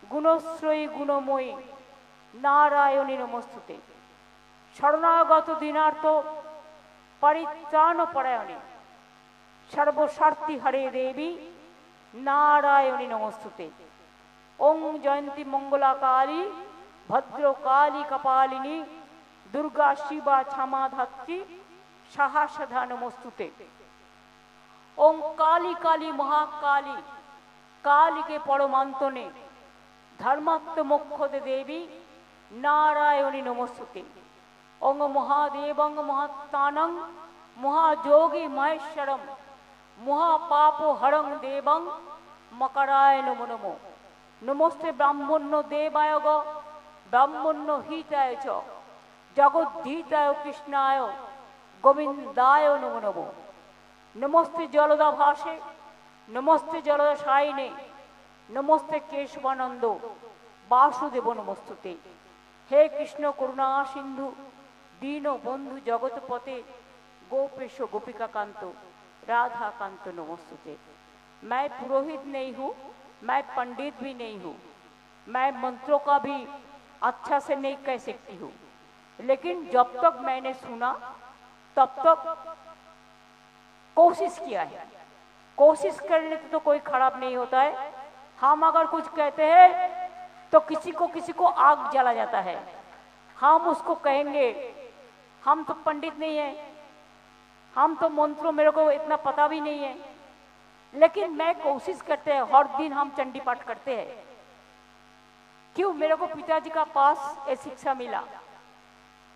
गुणश्रयी गुणमयी नारायणी नमोस्तुते। शरणागत दीनार्थ परित्राण परायणे सर्वस्वार्थी हरे देवी नारायणी नमोस्तुते। ओम जयंती मंगला काली भद्र काली कपालिनी दुर्गा शिवा क्षमा धात्री सहस्रधा नमोस्तुते। ओम काली काली महाकाली काली के परमांतने धर्मात्म मोक्षदे देवी नारायणी नमोस्तुते। ओम महादेवं महात्तानं महाजोगी महेश्वरम महापापो हरं देवं मकराय नमो नमो। नमस्ते ब्राह्मण्य देवाय ग ब्राह्मण्य हिताय च जगद्धीताय कृष्णाय गोविंदाय नमो नमो। नमस्ते जलदा भाषे नमस्ते जलदा साइने नमस्ते केशवानंदो वासुदेव नमस्तुते। हे कृष्ण करुणा सिंधु दीनो बंधु जगतपते गोपेश गोपिका कांतो राधा कांतो नमस्तुते। मैं पुरोहित नहीं हूँ, मैं पंडित भी नहीं हूँ, मैं मंत्रों का भी अच्छा से नहीं कह सकती हूँ, लेकिन जब तक मैंने सुना तब तक कोशिश किया है। कोशिश करने तो कोई खराब नहीं होता है। हम अगर कुछ कहते हैं तो किसी को आग जला जाता है, हम उसको कहेंगे हम तो पंडित नहीं है, हम तो मंत्रों मेरे को इतना पता भी नहीं है, लेकिन मैं कोशिश करते हैं। हर दिन हम चंडी पाठ करते हैं। क्यों? मेरे को पिताजी का पास ये शिक्षा मिला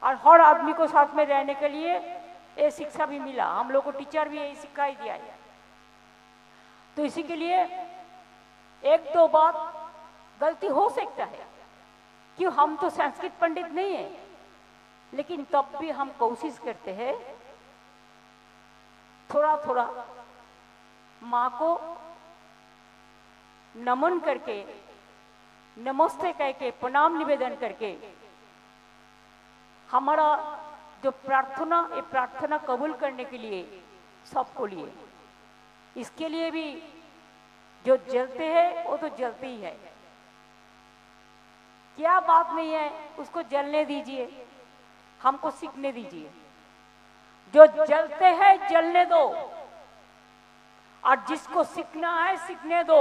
और हर आदमी को साथ में रहने के लिए ये शिक्षा भी मिला। हम लोग को टीचर भी यही सिखाई दिया है। तो इसी के लिए एक दो बात गलती हो सकता है, क्यों? हम तो संस्कृत पंडित नहीं है, लेकिन तब भी हम कोशिश करते हैं थोड़ा थोड़ा माँ को नमन करके, नमस्ते कह के, प्रणाम निवेदन करके हमारा जो प्रार्थना, ये प्रार्थना कबूल करने के लिए सबको लिए। इसके लिए भी जो जलते हैं वो तो जलते ही है, क्या बात नहीं है, उसको जलने दीजिए, हमको सीखने दीजिए। जो जलते हैं जलने दो, और जिसको सीखना है सीखने दो।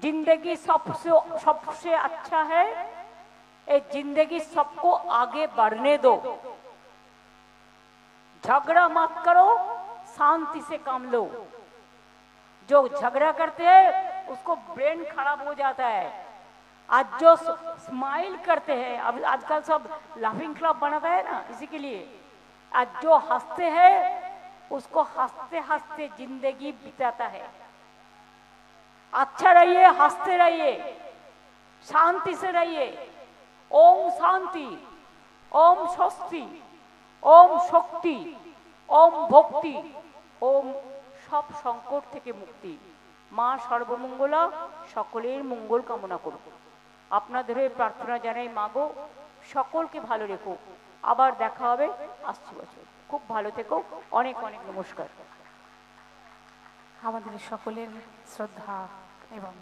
जिंदगी सबसे अच्छा है, ये जिंदगी सबको आगे बढ़ने दो। झगड़ा मत करो, शांति से काम लो। जो झगड़ा करते हैं उसको ब्रेन खराब हो जाता है। आज जो स्माइल करते हैं, अब आजकल सब लाफिंग क्लब बनाता है ना, इसी के लिए आज जो हंसते हैं उसको हंसते हंसते जिंदगी बिताता है। अच्छा रहिए, हंसते रहिए, शांति से रहिए। ओम शांति, ओम स्वस्ति, ओम शक्ति, ओम भक्ति, ओम सब संकट থেকে মুক্তি। মা সর্বমঙ্গলা সকলের মঙ্গল কামনা করব। আপনাদের হয়ে প্রার্থনা জানাই মাগো সকলকে ভালো রেখো। আবার দেখা হবে আসছে বছর। খুব ভালো থেকো। অনেক অনেক নমস্কার। আমাদের সকলের শ্রদ্ধা এবং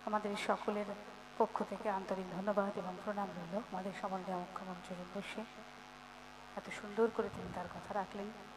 আমাদের সকলের পক্ষ থেকে আন্তরিক ধন্যবাদ এবং প্রণাম রইল আমাদের সম্মানীয় মুখ্যমন্ত্রীর উদ্দেশ্যে। এত সুন্দর করে তিনি তার কথা রাখলেন।